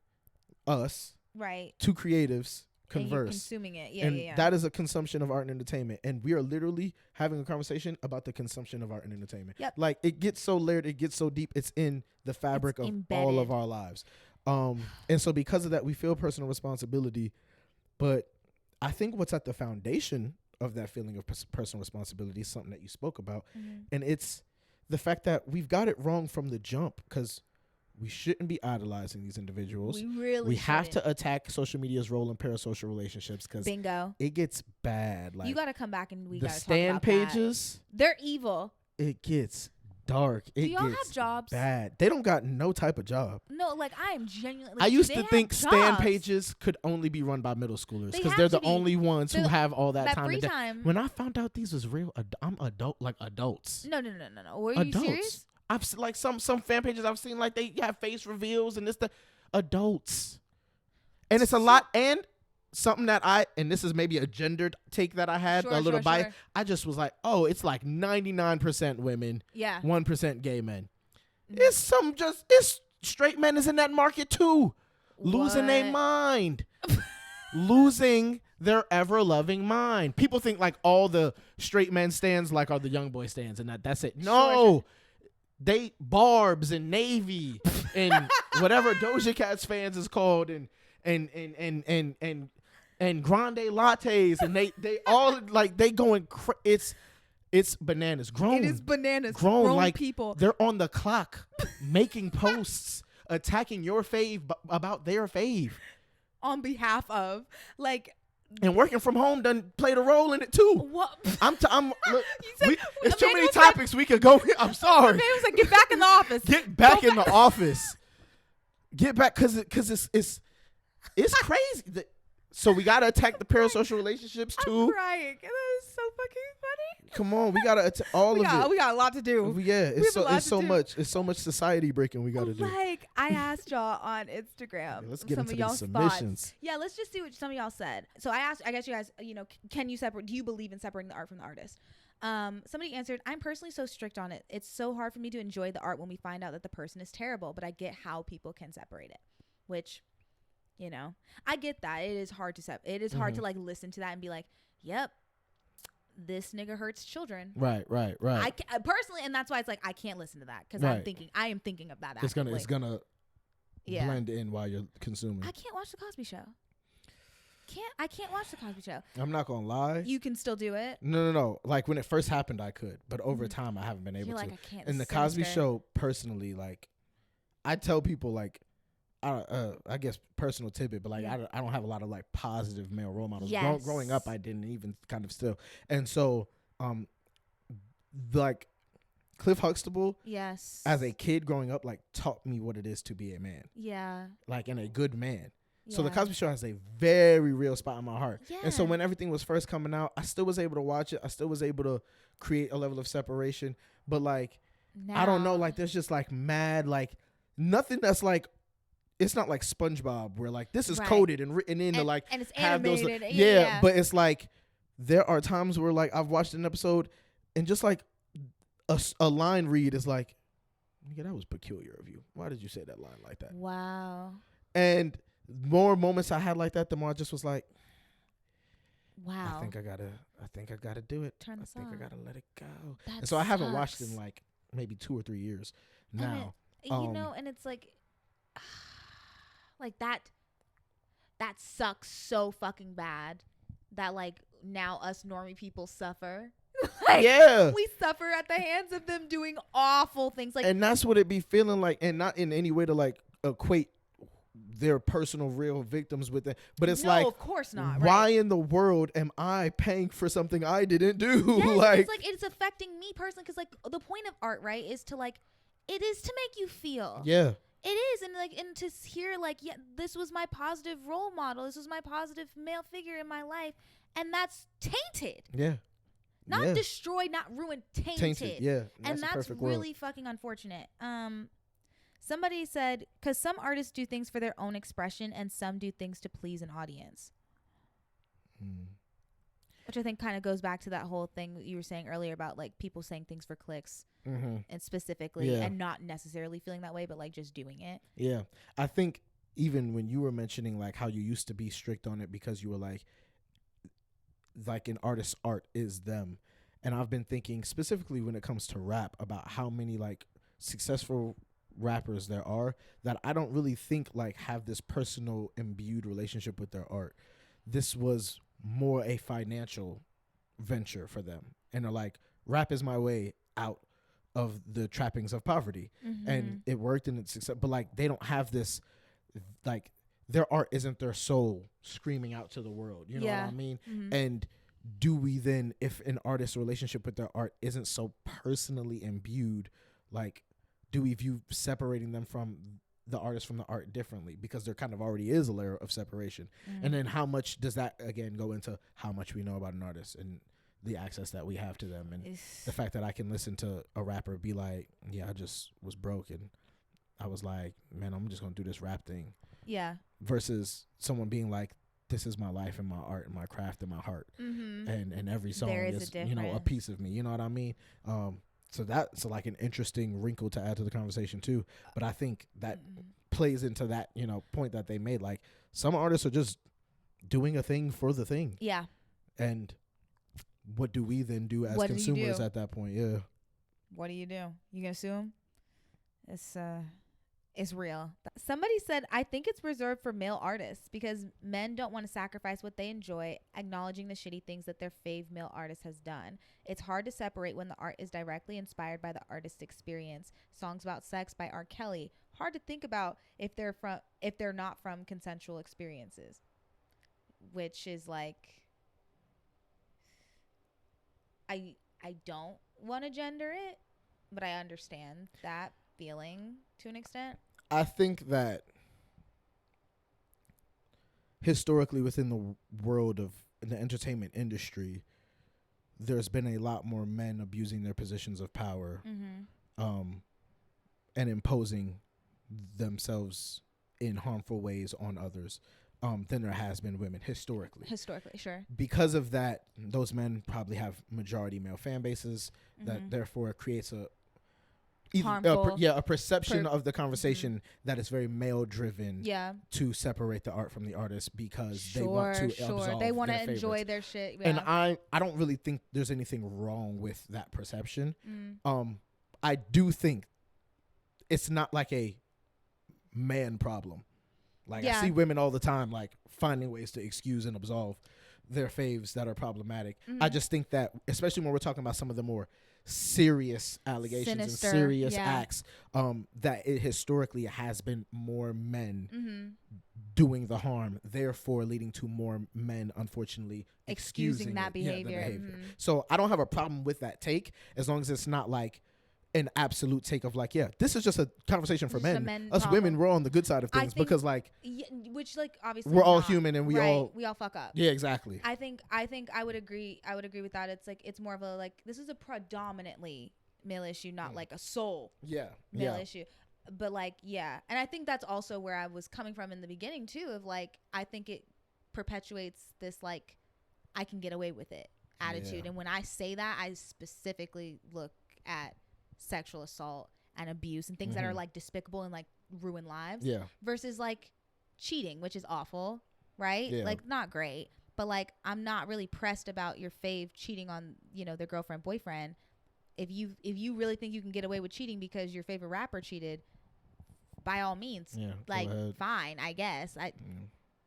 us, right, two creatives, converse. And you're consuming it. Yeah, and that is a consumption of art and entertainment. And we are literally having a conversation about the consumption of art and entertainment. Yep. Like, it gets so layered, it gets so deep, it's in the fabric of embedded. all of our lives. And so because of that, we feel personal responsibility. But I think what's at the foundation of that feeling of personal responsibility is something that you spoke about. Mm-hmm. And it's the fact that we've got it wrong from the jump, because we shouldn't be idolizing these individuals. We have to attack social media's role in parasocial relationships, because it gets bad. Like, you got to come back and we got to talk stan about pages. That. They're evil. It gets dark. Do y'all have jobs? Bad. They don't got no type of job. No, like, I am genuinely. I used to think stan pages could only be run by middle schoolers, because they're the only ones who have all that time. Free time. When I found out these was real, I'm adults. No. Were you serious? I've like some fan pages I've seen, like, they have face reveals and it's the adults, and it's a lot. And something that and this is maybe a gendered take that I had, a little bias. Sure. I just was like, oh, it's like 99% women, 1% gay men. Mm. It's straight men is in that market too, losing their mind, losing their ever loving mind. People think like all the straight men stands like are the young boy stands, and that's it. No. Sure. They Barbs and Navy and whatever Doja Cat's fans is called, and grande lattes, and they all like they going it's bananas. It is bananas. Grown like people. They're on the clock making posts attacking your fave about their fave on behalf of, like. And working from home done played a role in it too. What? Look, it's too many topics we could go. I'm sorry. It was like, get back in the office. Get back in the office. Get back, because it's crazy. So we gotta attack the parasocial relationships too. I'm crying. That is so fucking funny. Come on, we gotta attack all of it. We got a lot to do. It's so much. It's so much society breaking we gotta do. Like, I asked y'all on Instagram. Let's get into the submissions. Thoughts. Yeah, let's just see what some of y'all said. So I asked. I guess you guys, can you separate? Do you believe in separating the art from the artist? Somebody answered, I'm personally so strict on it. It's so hard for me to enjoy the art when we find out that the person is terrible, but I get how people can separate it, which. I get that. It is hard to it is hard to like listen to that and be like, yep, this nigga hurts children. Right. I personally, and that's why it's like I can't listen to that, because I am thinking of that. It's gonna blend in while you're consuming. I can't watch the Cosby Show. I can't watch the Cosby Show. I'm not gonna lie. You can still do it. No. Like, when it first happened, I could, but over time, I haven't been able to. Like, I can't. And the Cosby Show, personally, like, I tell people, like. I guess personal tidbit, but like I don't have a lot of like positive male role models. Yes. Growing up, I didn't, even kind of still, and so like Cliff Huxtable, yes, as a kid growing up, like taught me what it is to be a man. Yeah, like, and a good man. Yeah. So the Cosby Show has a very real spot in my heart. Yeah. And so when everything was first coming out, I still was able to watch it. I still was able to create a level of separation. But like, I don't know, like there's just like mad, like nothing that's like. It's not like SpongeBob where like this is coded and written in to like and it's have animated. Those. Yeah, but it's like there are times where like I've watched an episode and just like a line read is like, nigga, that was peculiar of you. Why did you say that line like that? Wow. And more moments I had like that, the more I just was like, wow. I think I gotta do it. Turn this I think off. I gotta let it go. That and so I haven't sucks. watched in like maybe 2 or 3 years now. And it's like. Like that sucks so fucking bad that like now us normie people suffer. Like, yeah, we suffer at the hands of them doing awful things. Like, and that's what it be feeling like, and not in any way to like equate their personal real victims with it, but it's like, of course not. Why in the world am I paying for something I didn't do? Yes, like, it's like it's affecting me personally, because like the point of art, right, is to like it is to make you feel. Yeah. It is, and to hear like, yeah, this was my positive role model. This was my positive male figure in my life, and that's tainted. Yeah. Not destroyed, not ruined, tainted. Yeah. And that's really fucking unfortunate. Somebody said, because some artists do things for their own expression and some do things to please an audience. Which I think kind of goes back to that whole thing you were saying earlier about like people saying things for clicks and specifically and not necessarily feeling that way, but like just doing it. Yeah. I think even when you were mentioning like how you used to be strict on it because you were like an artist's art is them. And I've been thinking specifically when it comes to rap about how many like successful rappers there are that I don't really think like have this personal imbued relationship with their art. This was more a financial venture for them. And they're like, rap is my way out of the trappings of poverty. And it worked and it's success. But like they don't have this, like their art isn't their soul screaming out to the world. You know what I mean? And do we then, if an artist's relationship with their art isn't so personally imbued, like do we view separating them from the artist from the art differently, because there kind of already is a layer of separation. And then how much does that again go into how much we know about an artist and the access that we have to them, and the fact that I can listen to a rapper be like, yeah, I just was broke and I was like, man, I'm just gonna do this rap thing, versus someone being like, this is my life and my art and my craft and my heart, and every song is you know, a piece of me, you know what I mean? So that's like an interesting wrinkle to add to the conversation too. But I think that plays into that, you know, point that they made. Like some artists are just doing a thing for the thing. Yeah. And what do we then do as consumers at that point? Yeah. What do? You gonna sue them? It's real. Somebody said, I think it's reserved for male artists because men don't want to sacrifice what they enjoy, acknowledging the shitty things that their fave male artist has done. It's hard to separate when the art is directly inspired by the artist's experience. Songs about sex by R. Kelly. Hard to think about if they're not from consensual experiences. Which is like, I don't want to gender it, but I understand that feeling to an extent. I think that historically within the world of the entertainment industry, there's been a lot more men abusing their positions of power and imposing themselves in harmful ways on others than there has been women historically. Historically, sure. Because of that, those men probably have majority male fan bases that therefore creates a perception of the conversation that is very male driven to separate the art from the artist because they want to absolve they want to enjoy their shit. Yeah. And I don't really think there's anything wrong with that perception. I do think it's not like a man problem. Like I see women all the time like finding ways to excuse and absolve their faves that are problematic. I just think that especially when we're talking about some of the more serious allegations Sinister, and serious acts, that it historically has been more men doing the harm, therefore leading to more men unfortunately excusing that behavior. So I don't have a problem with that take as long as it's not like an absolute take of like, this is just a conversation for men. Us problem. Women, we're on the good side of things because like, which like obviously we're all human and we all fuck up. Yeah, exactly. I think I would agree with that. It's like, it's more of a like, this is a predominantly male issue, not like a sole male issue. But like, and I think that's also where I was coming from in the beginning too, of like, I think it perpetuates this like, I can get away with it attitude. And when I say that, I specifically look at sexual assault and abuse and things that are like despicable and like ruin lives versus like cheating, which is awful, right? Like not great, but like I'm not really pressed about your fave cheating on, you know, their girlfriend, boyfriend. If you really think you can get away with cheating because your favorite rapper cheated, by all means, like fine, I guess.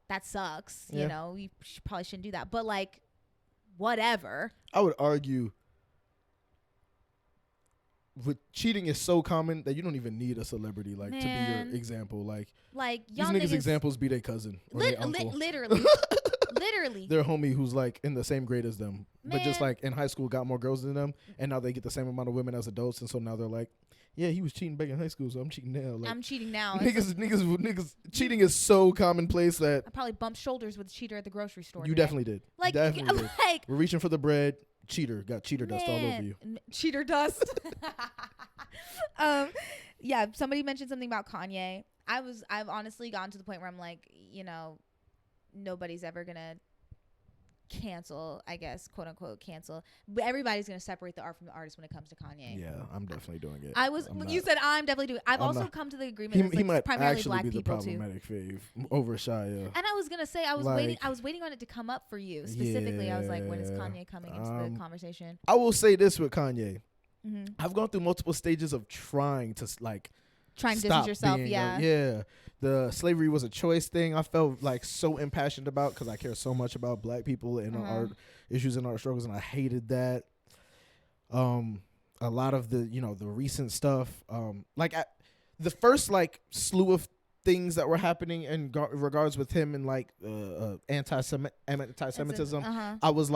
That sucks, you know, you probably shouldn't do that, but like whatever. I would argue with cheating is so common that you don't even need a celebrity like to be your example. Like these niggas examples be their cousin or their uncle. Literally. Their homie who's like in the same grade as them, but just like in high school got more girls than them, and now they get the same amount of women as adults, and so now they're like, yeah, he was cheating back in high school, so I'm cheating now. Like, I'm cheating now. Niggas cheating is so commonplace that I probably bumped shoulders with a cheater at the grocery store. You definitely did. Like, we're reaching for the bread. Cheater got cheater dust all over you. Cheater dust. yeah, somebody mentioned something about Kanye. I've honestly gotten to the point where I'm like, nobody's ever gonna cancel, I guess, quote unquote cancel, but everybody's gonna separate the art from the artist when it comes to Kanye. Yeah, I'm definitely doing it. You said I'm definitely doing it. I've also come to the agreement he might primarily actually black be the people too. problematic fave over Shia. And I was gonna say I was waiting on it to come up for you specifically. I was like, when is Kanye coming into the conversation? I will say this with Kanye. Mm-hmm. I've gone through multiple stages of trying to distance yourself. Yeah. The slavery was a choice thing. I felt like so impassioned about because I care so much about black people and our issues and our struggles, and I hated that. A lot of the the recent stuff, the first slew of things that were happening in regards with him and anti-Semitism, I was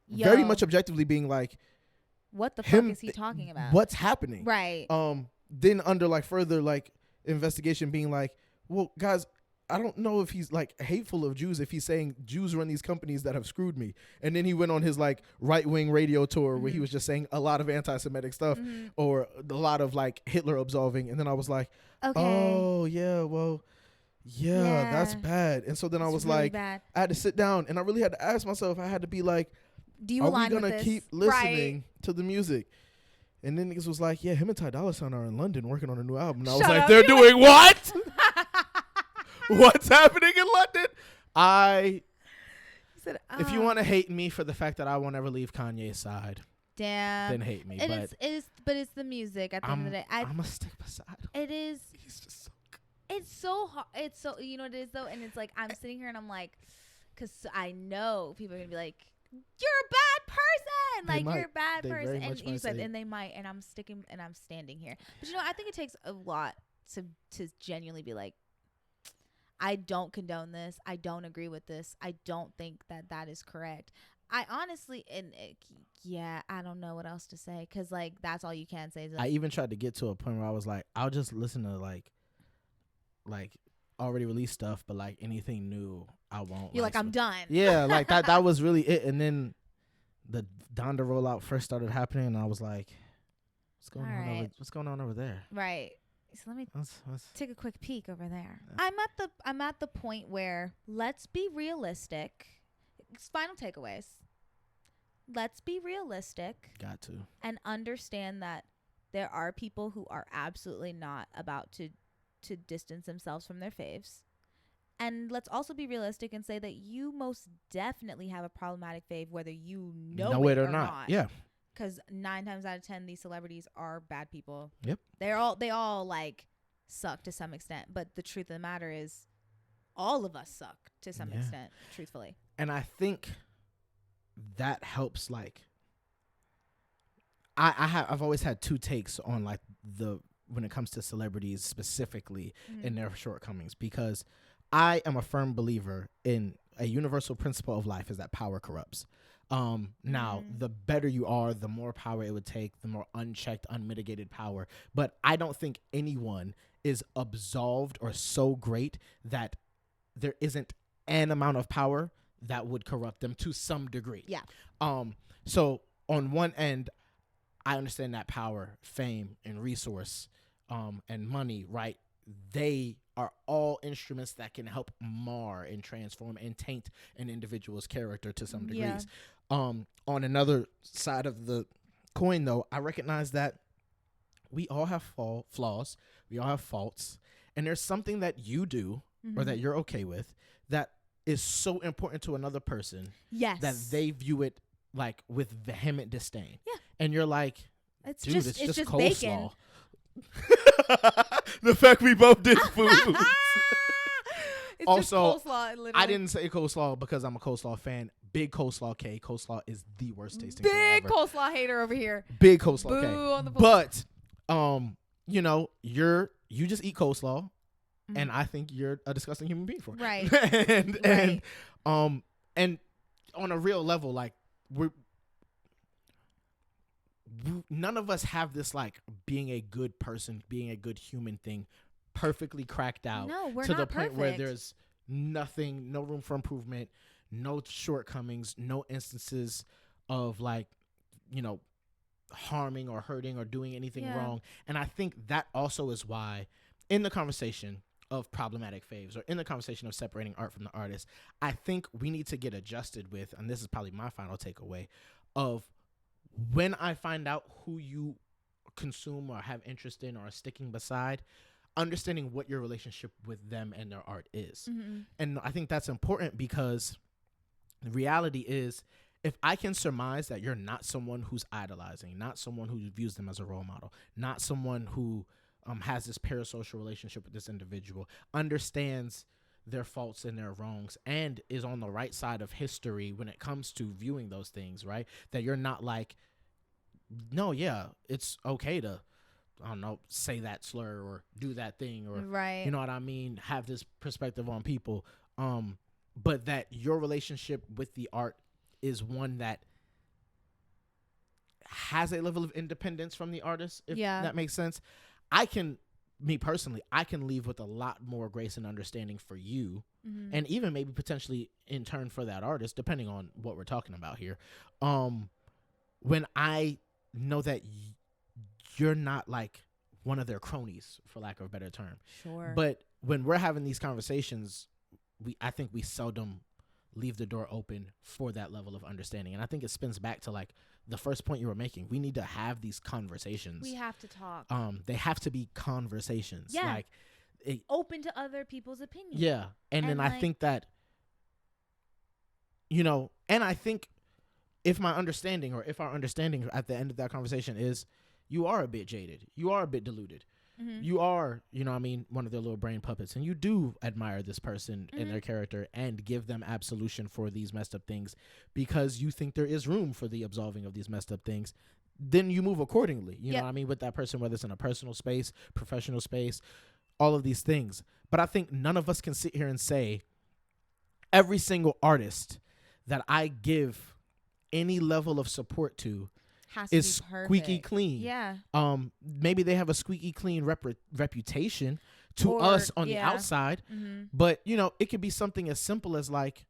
very much objectively being like, what the fuck is he talking about? What's happening? Right. Then under further investigation being like, well, guys, I don't know if he's hateful of Jews if he's saying Jews run these companies that have screwed me. And then he went on his right-wing radio tour where he was just saying a lot of anti-Semitic stuff or a lot of Hitler absolving. And then I was like, okay. Oh yeah, well, yeah, that's bad. And so then I was really bad. I had to sit down and I really had to ask myself, I had to be like, do you are align we going to keep listening to the music? And then niggas was like, yeah, him and Ty Dolla $ign are in London working on a new album. And I was like, they're doing what? What's happening in London? If you want to hate me for the fact that I won't ever leave Kanye's side, then hate me. But it's the music at the end of the day. I'm going to stick beside him. It is. He's just so good. It's so hard. It's so, you know what it is though? And it's like, I'm sitting here and I'm like, because I know people are going to be like, you're a bad person. You're a bad person. And you said, and they might, and I'm standing here. But I think it takes a lot to genuinely be like, I don't condone this. I don't agree with this. I don't think that is correct. I honestly, I don't know what else to say. Cause that's all you can say. I even tried to get to a point where I was like, I'll just listen to already released stuff, but anything new, I won't. You're I'm done. Yeah, that was really it. And then the Donda rollout first started happening, and I was like, what's going on over there? Right. So let me take a quick peek over there. I'm at the point where let's be realistic. Final takeaways. Let's be realistic. Got to. And understand that there are people who are absolutely not about to distance themselves from their faves. And let's also be realistic and say that you most definitely have a problematic fave, whether you know it or not. Yeah. Because 9 times out of 10, these celebrities are bad people. Yep. They all suck to some extent. But the truth of the matter is, all of us suck to some extent, truthfully. And I think that helps. I've always had two takes on when it comes to celebrities specifically and their shortcomings, because I am a firm believer in a universal principle of life is that power corrupts. Now, the better you are, the more power it would take, the more unchecked, unmitigated power. But I don't think anyone is absolved or so great that there isn't an amount of power that would corrupt them to some degree. Yeah. So on one end, I understand that power, fame, and resource, and money, right? They are all instruments that can help mar and transform and taint an individual's character to some degrees. On another side of the coin, though, I recognize that we all have flaws. We all have faults. And there's something that you do or that you're okay with that is so important to another person that they view it with vehement disdain. Yeah. And you're like, it's dude, it's just coleslaw. Bacon. The fact we both did food. It's also, just coleslaw, literally. I didn't say coleslaw because I'm a coleslaw fan. Big coleslaw K. Coleslaw is the worst tasting thing ever. Big coleslaw hater over here. Big coleslaw K. On the but you just eat coleslaw, and I think you're a disgusting human being for it. Right. and on a real level, none of us have this being a good person, being a good human thing perfectly cracked out. No, we're to not the point perfect. where there's nothing, no room for improvement, no shortcomings, no instances of harming or hurting or doing anything wrong. And I think that also is why in the conversation of problematic faves or in the conversation of separating art from the artist, I think we need to get adjusted with, and this is probably my final takeaway, of when I find out who you consume or have interest in or are sticking beside, understanding what your relationship with them and their art is. And I think that's important because the reality is, if I can surmise that you're not someone who's idolizing, not someone who views them as a role model, not someone who has this parasocial relationship with this individual, understands their faults and their wrongs, and is on the right side of history when it comes to viewing those things, right? That you're not like, no, yeah, it's okay to, I don't know, say that slur or do that thing or, you know what I mean, have this perspective on people. But that your relationship with the art is one that has a level of independence from the artist, if that makes sense. Me personally, I can leave with a lot more grace and understanding for you, and even maybe potentially in turn for that artist, depending on what we're talking about here. When I know that you're not like one of their cronies, for lack of a better term. Sure. But when we're having these conversations, I think we seldom leave the door open for that level of understanding. And I think it spins back to like the first point you were making. We need to have these conversations. We have to talk. They have to be conversations. Yeah. Like open to other people's opinions. Yeah. And then I think that, you know, and I think if our understanding at the end of that conversation is you are a bit jaded, you are a bit deluded, you are, you know what I mean, one of their little brain puppets, and you do admire this person and their character and give them absolution for these messed up things because you think there is room for the absolving of these messed up things, then you move accordingly, you know what I mean, with that person, whether it's in a personal space, professional space, all of these things. But I think none of us can sit here and say every single artist that I give any level of support to is squeaky clean. Yeah. Maybe they have a squeaky clean reputation to us on the outside, but you know, it could be something as simple as like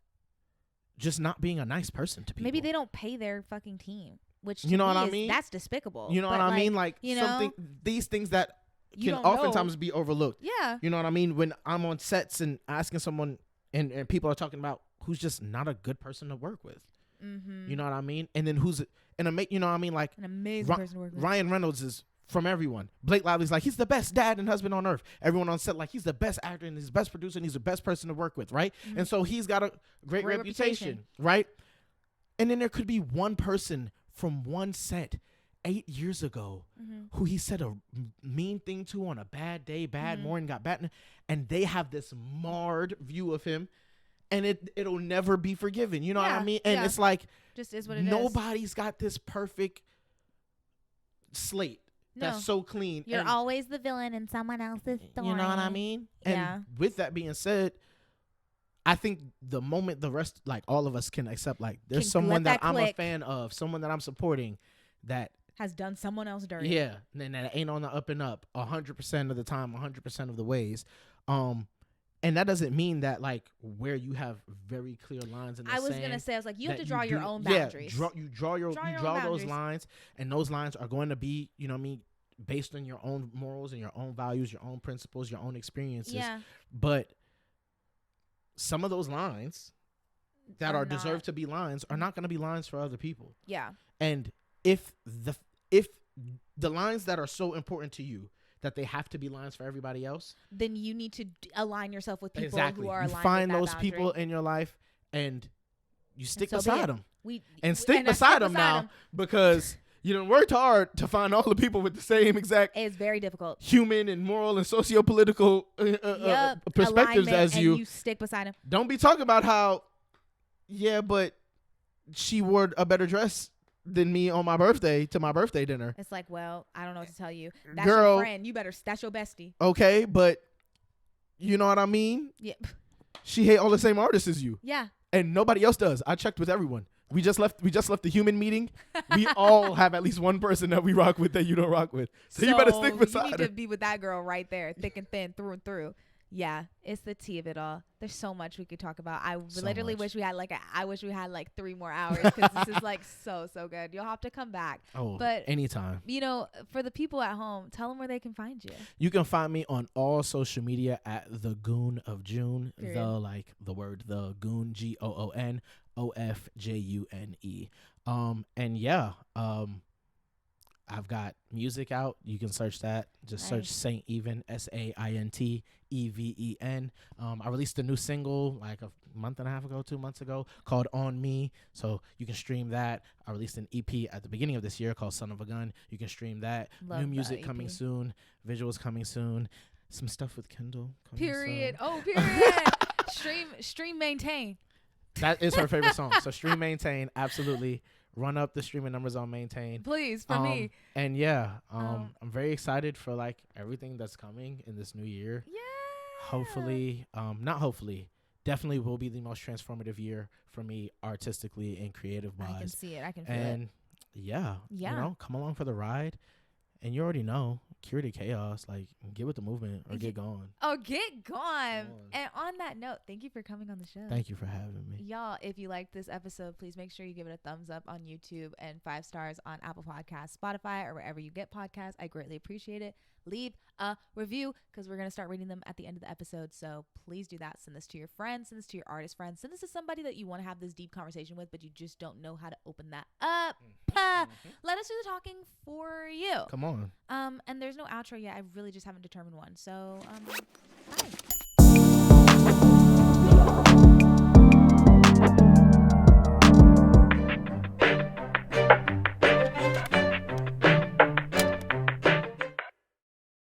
just not being a nice person to people. Maybe they don't pay their fucking team, which you know what I mean? That's despicable. You know what I mean? Like something, these things that can oftentimes be overlooked. Yeah. You know what I mean? When I'm on sets and asking someone and people are talking about who's just not a good person to work with. You know what I mean? And then you know what I mean? Like an amazing person to work with. Ryan Reynolds is from everyone. Blake Lively's like, he's the best dad and husband on earth. Everyone on set, like, he's the best actor and he's the best producer and he's the best person to work with, right? And so he's got a great reputation, right? And then there could be one person from one set 8 years ago who he said a mean thing to on a bad day, bad morning, got bad, and they have this marred view of him. And it'll never be forgiven. You know what I mean? And it's like, just is what it is. Nobody's got this perfect slate that's so clean. You're always the villain in someone else's story. You know what I mean? And with that being said, I think the moment the rest, like all of us can accept, like there's someone that I'm a fan of, someone that I'm supporting that has done someone else dirty. Yeah. And that ain't on the up and up 100% of the time, 100% of the ways. And that doesn't mean that, like, where you have very clear lines in the sand. I was going to say, I was like, you have to draw your own boundaries. Yeah, you draw those lines, and those lines are going to be, you know what I mean, based on your own morals and your own values, your own principles, your own experiences. Yeah. But some of those lines that are deserved to be lines are not going to be lines for other people. Yeah. And if the lines that are so important to you that they have to be lines for everybody else, then you need to align yourself with people who are aligned with that boundary. You find those people in your life and you stick beside them. Stick beside them now because you done worked hard to find all the people with the same exact. It's very difficult. Human and moral and socio-political perspectives as you. And you stick beside them. Don't be talking about how, but she wore a better dress than me on my birthday to my birthday dinner. It's like, well, I don't know what to tell you. That's Girl, your friend. That's your bestie. Okay, but you know what I mean? Yeah. She hate all the same artists as you. Yeah. And nobody else does. I checked with everyone. We just left the human meeting. We all have at least one person that we rock with that you don't rock with. So you better stick beside her. You need to be with that girl right there, thick and thin, through and through. Yeah, it's the tea of it all. There's so much we could talk about. I So literally much. wish we had like 3 more hours because this is like so good. You'll have to come back. Oh, but anytime. You know, for the people at home, tell them where they can find you. You can find me on all social media at The Goon of June. Period. The word The Goon, GOON OFJUNE. And yeah, I've got music out. You can search that. Just search Saint Even, SAINTEVEN. I released a new single like a month and a half ago, 2 months ago, called On Me. So you can stream that. I released an EP at the beginning of this year called Son of a Gun. You can stream that. Love new music that coming EP. soon. Visuals coming soon. Some stuff with Kyndal coming Period. soon. Oh, period. Stream, maintain. That is her favorite song. So stream, maintain. Absolutely. Run up the streaming numbers on Maintain. Please, for me. And yeah, I'm very excited for like everything that's coming in this new year. Yeah. Hopefully, not hopefully, definitely will be the most transformative year for me artistically and creative wise. I can see it. I can feel it. And yeah, you know, come along for the ride. And you already know, cure the chaos. Like, get with the movement or get gone. Oh, get gone. And on that note, thank you for coming on the show. Thank you for having me. Y'all, if you liked this episode, please make sure you give it a thumbs up on YouTube and 5 stars on Apple Podcasts, Spotify, or wherever you get podcasts. I greatly appreciate it. Leave a review because we're going to start reading them at the end of the episode. So please do that. Send this to your friends. Send this to your artist friends. Send this to somebody that you want to have this deep conversation with, but you just don't know how to open that up. Let us do the talking for you. Come on. And there's no outro yet. I really just haven't determined one. So, bye.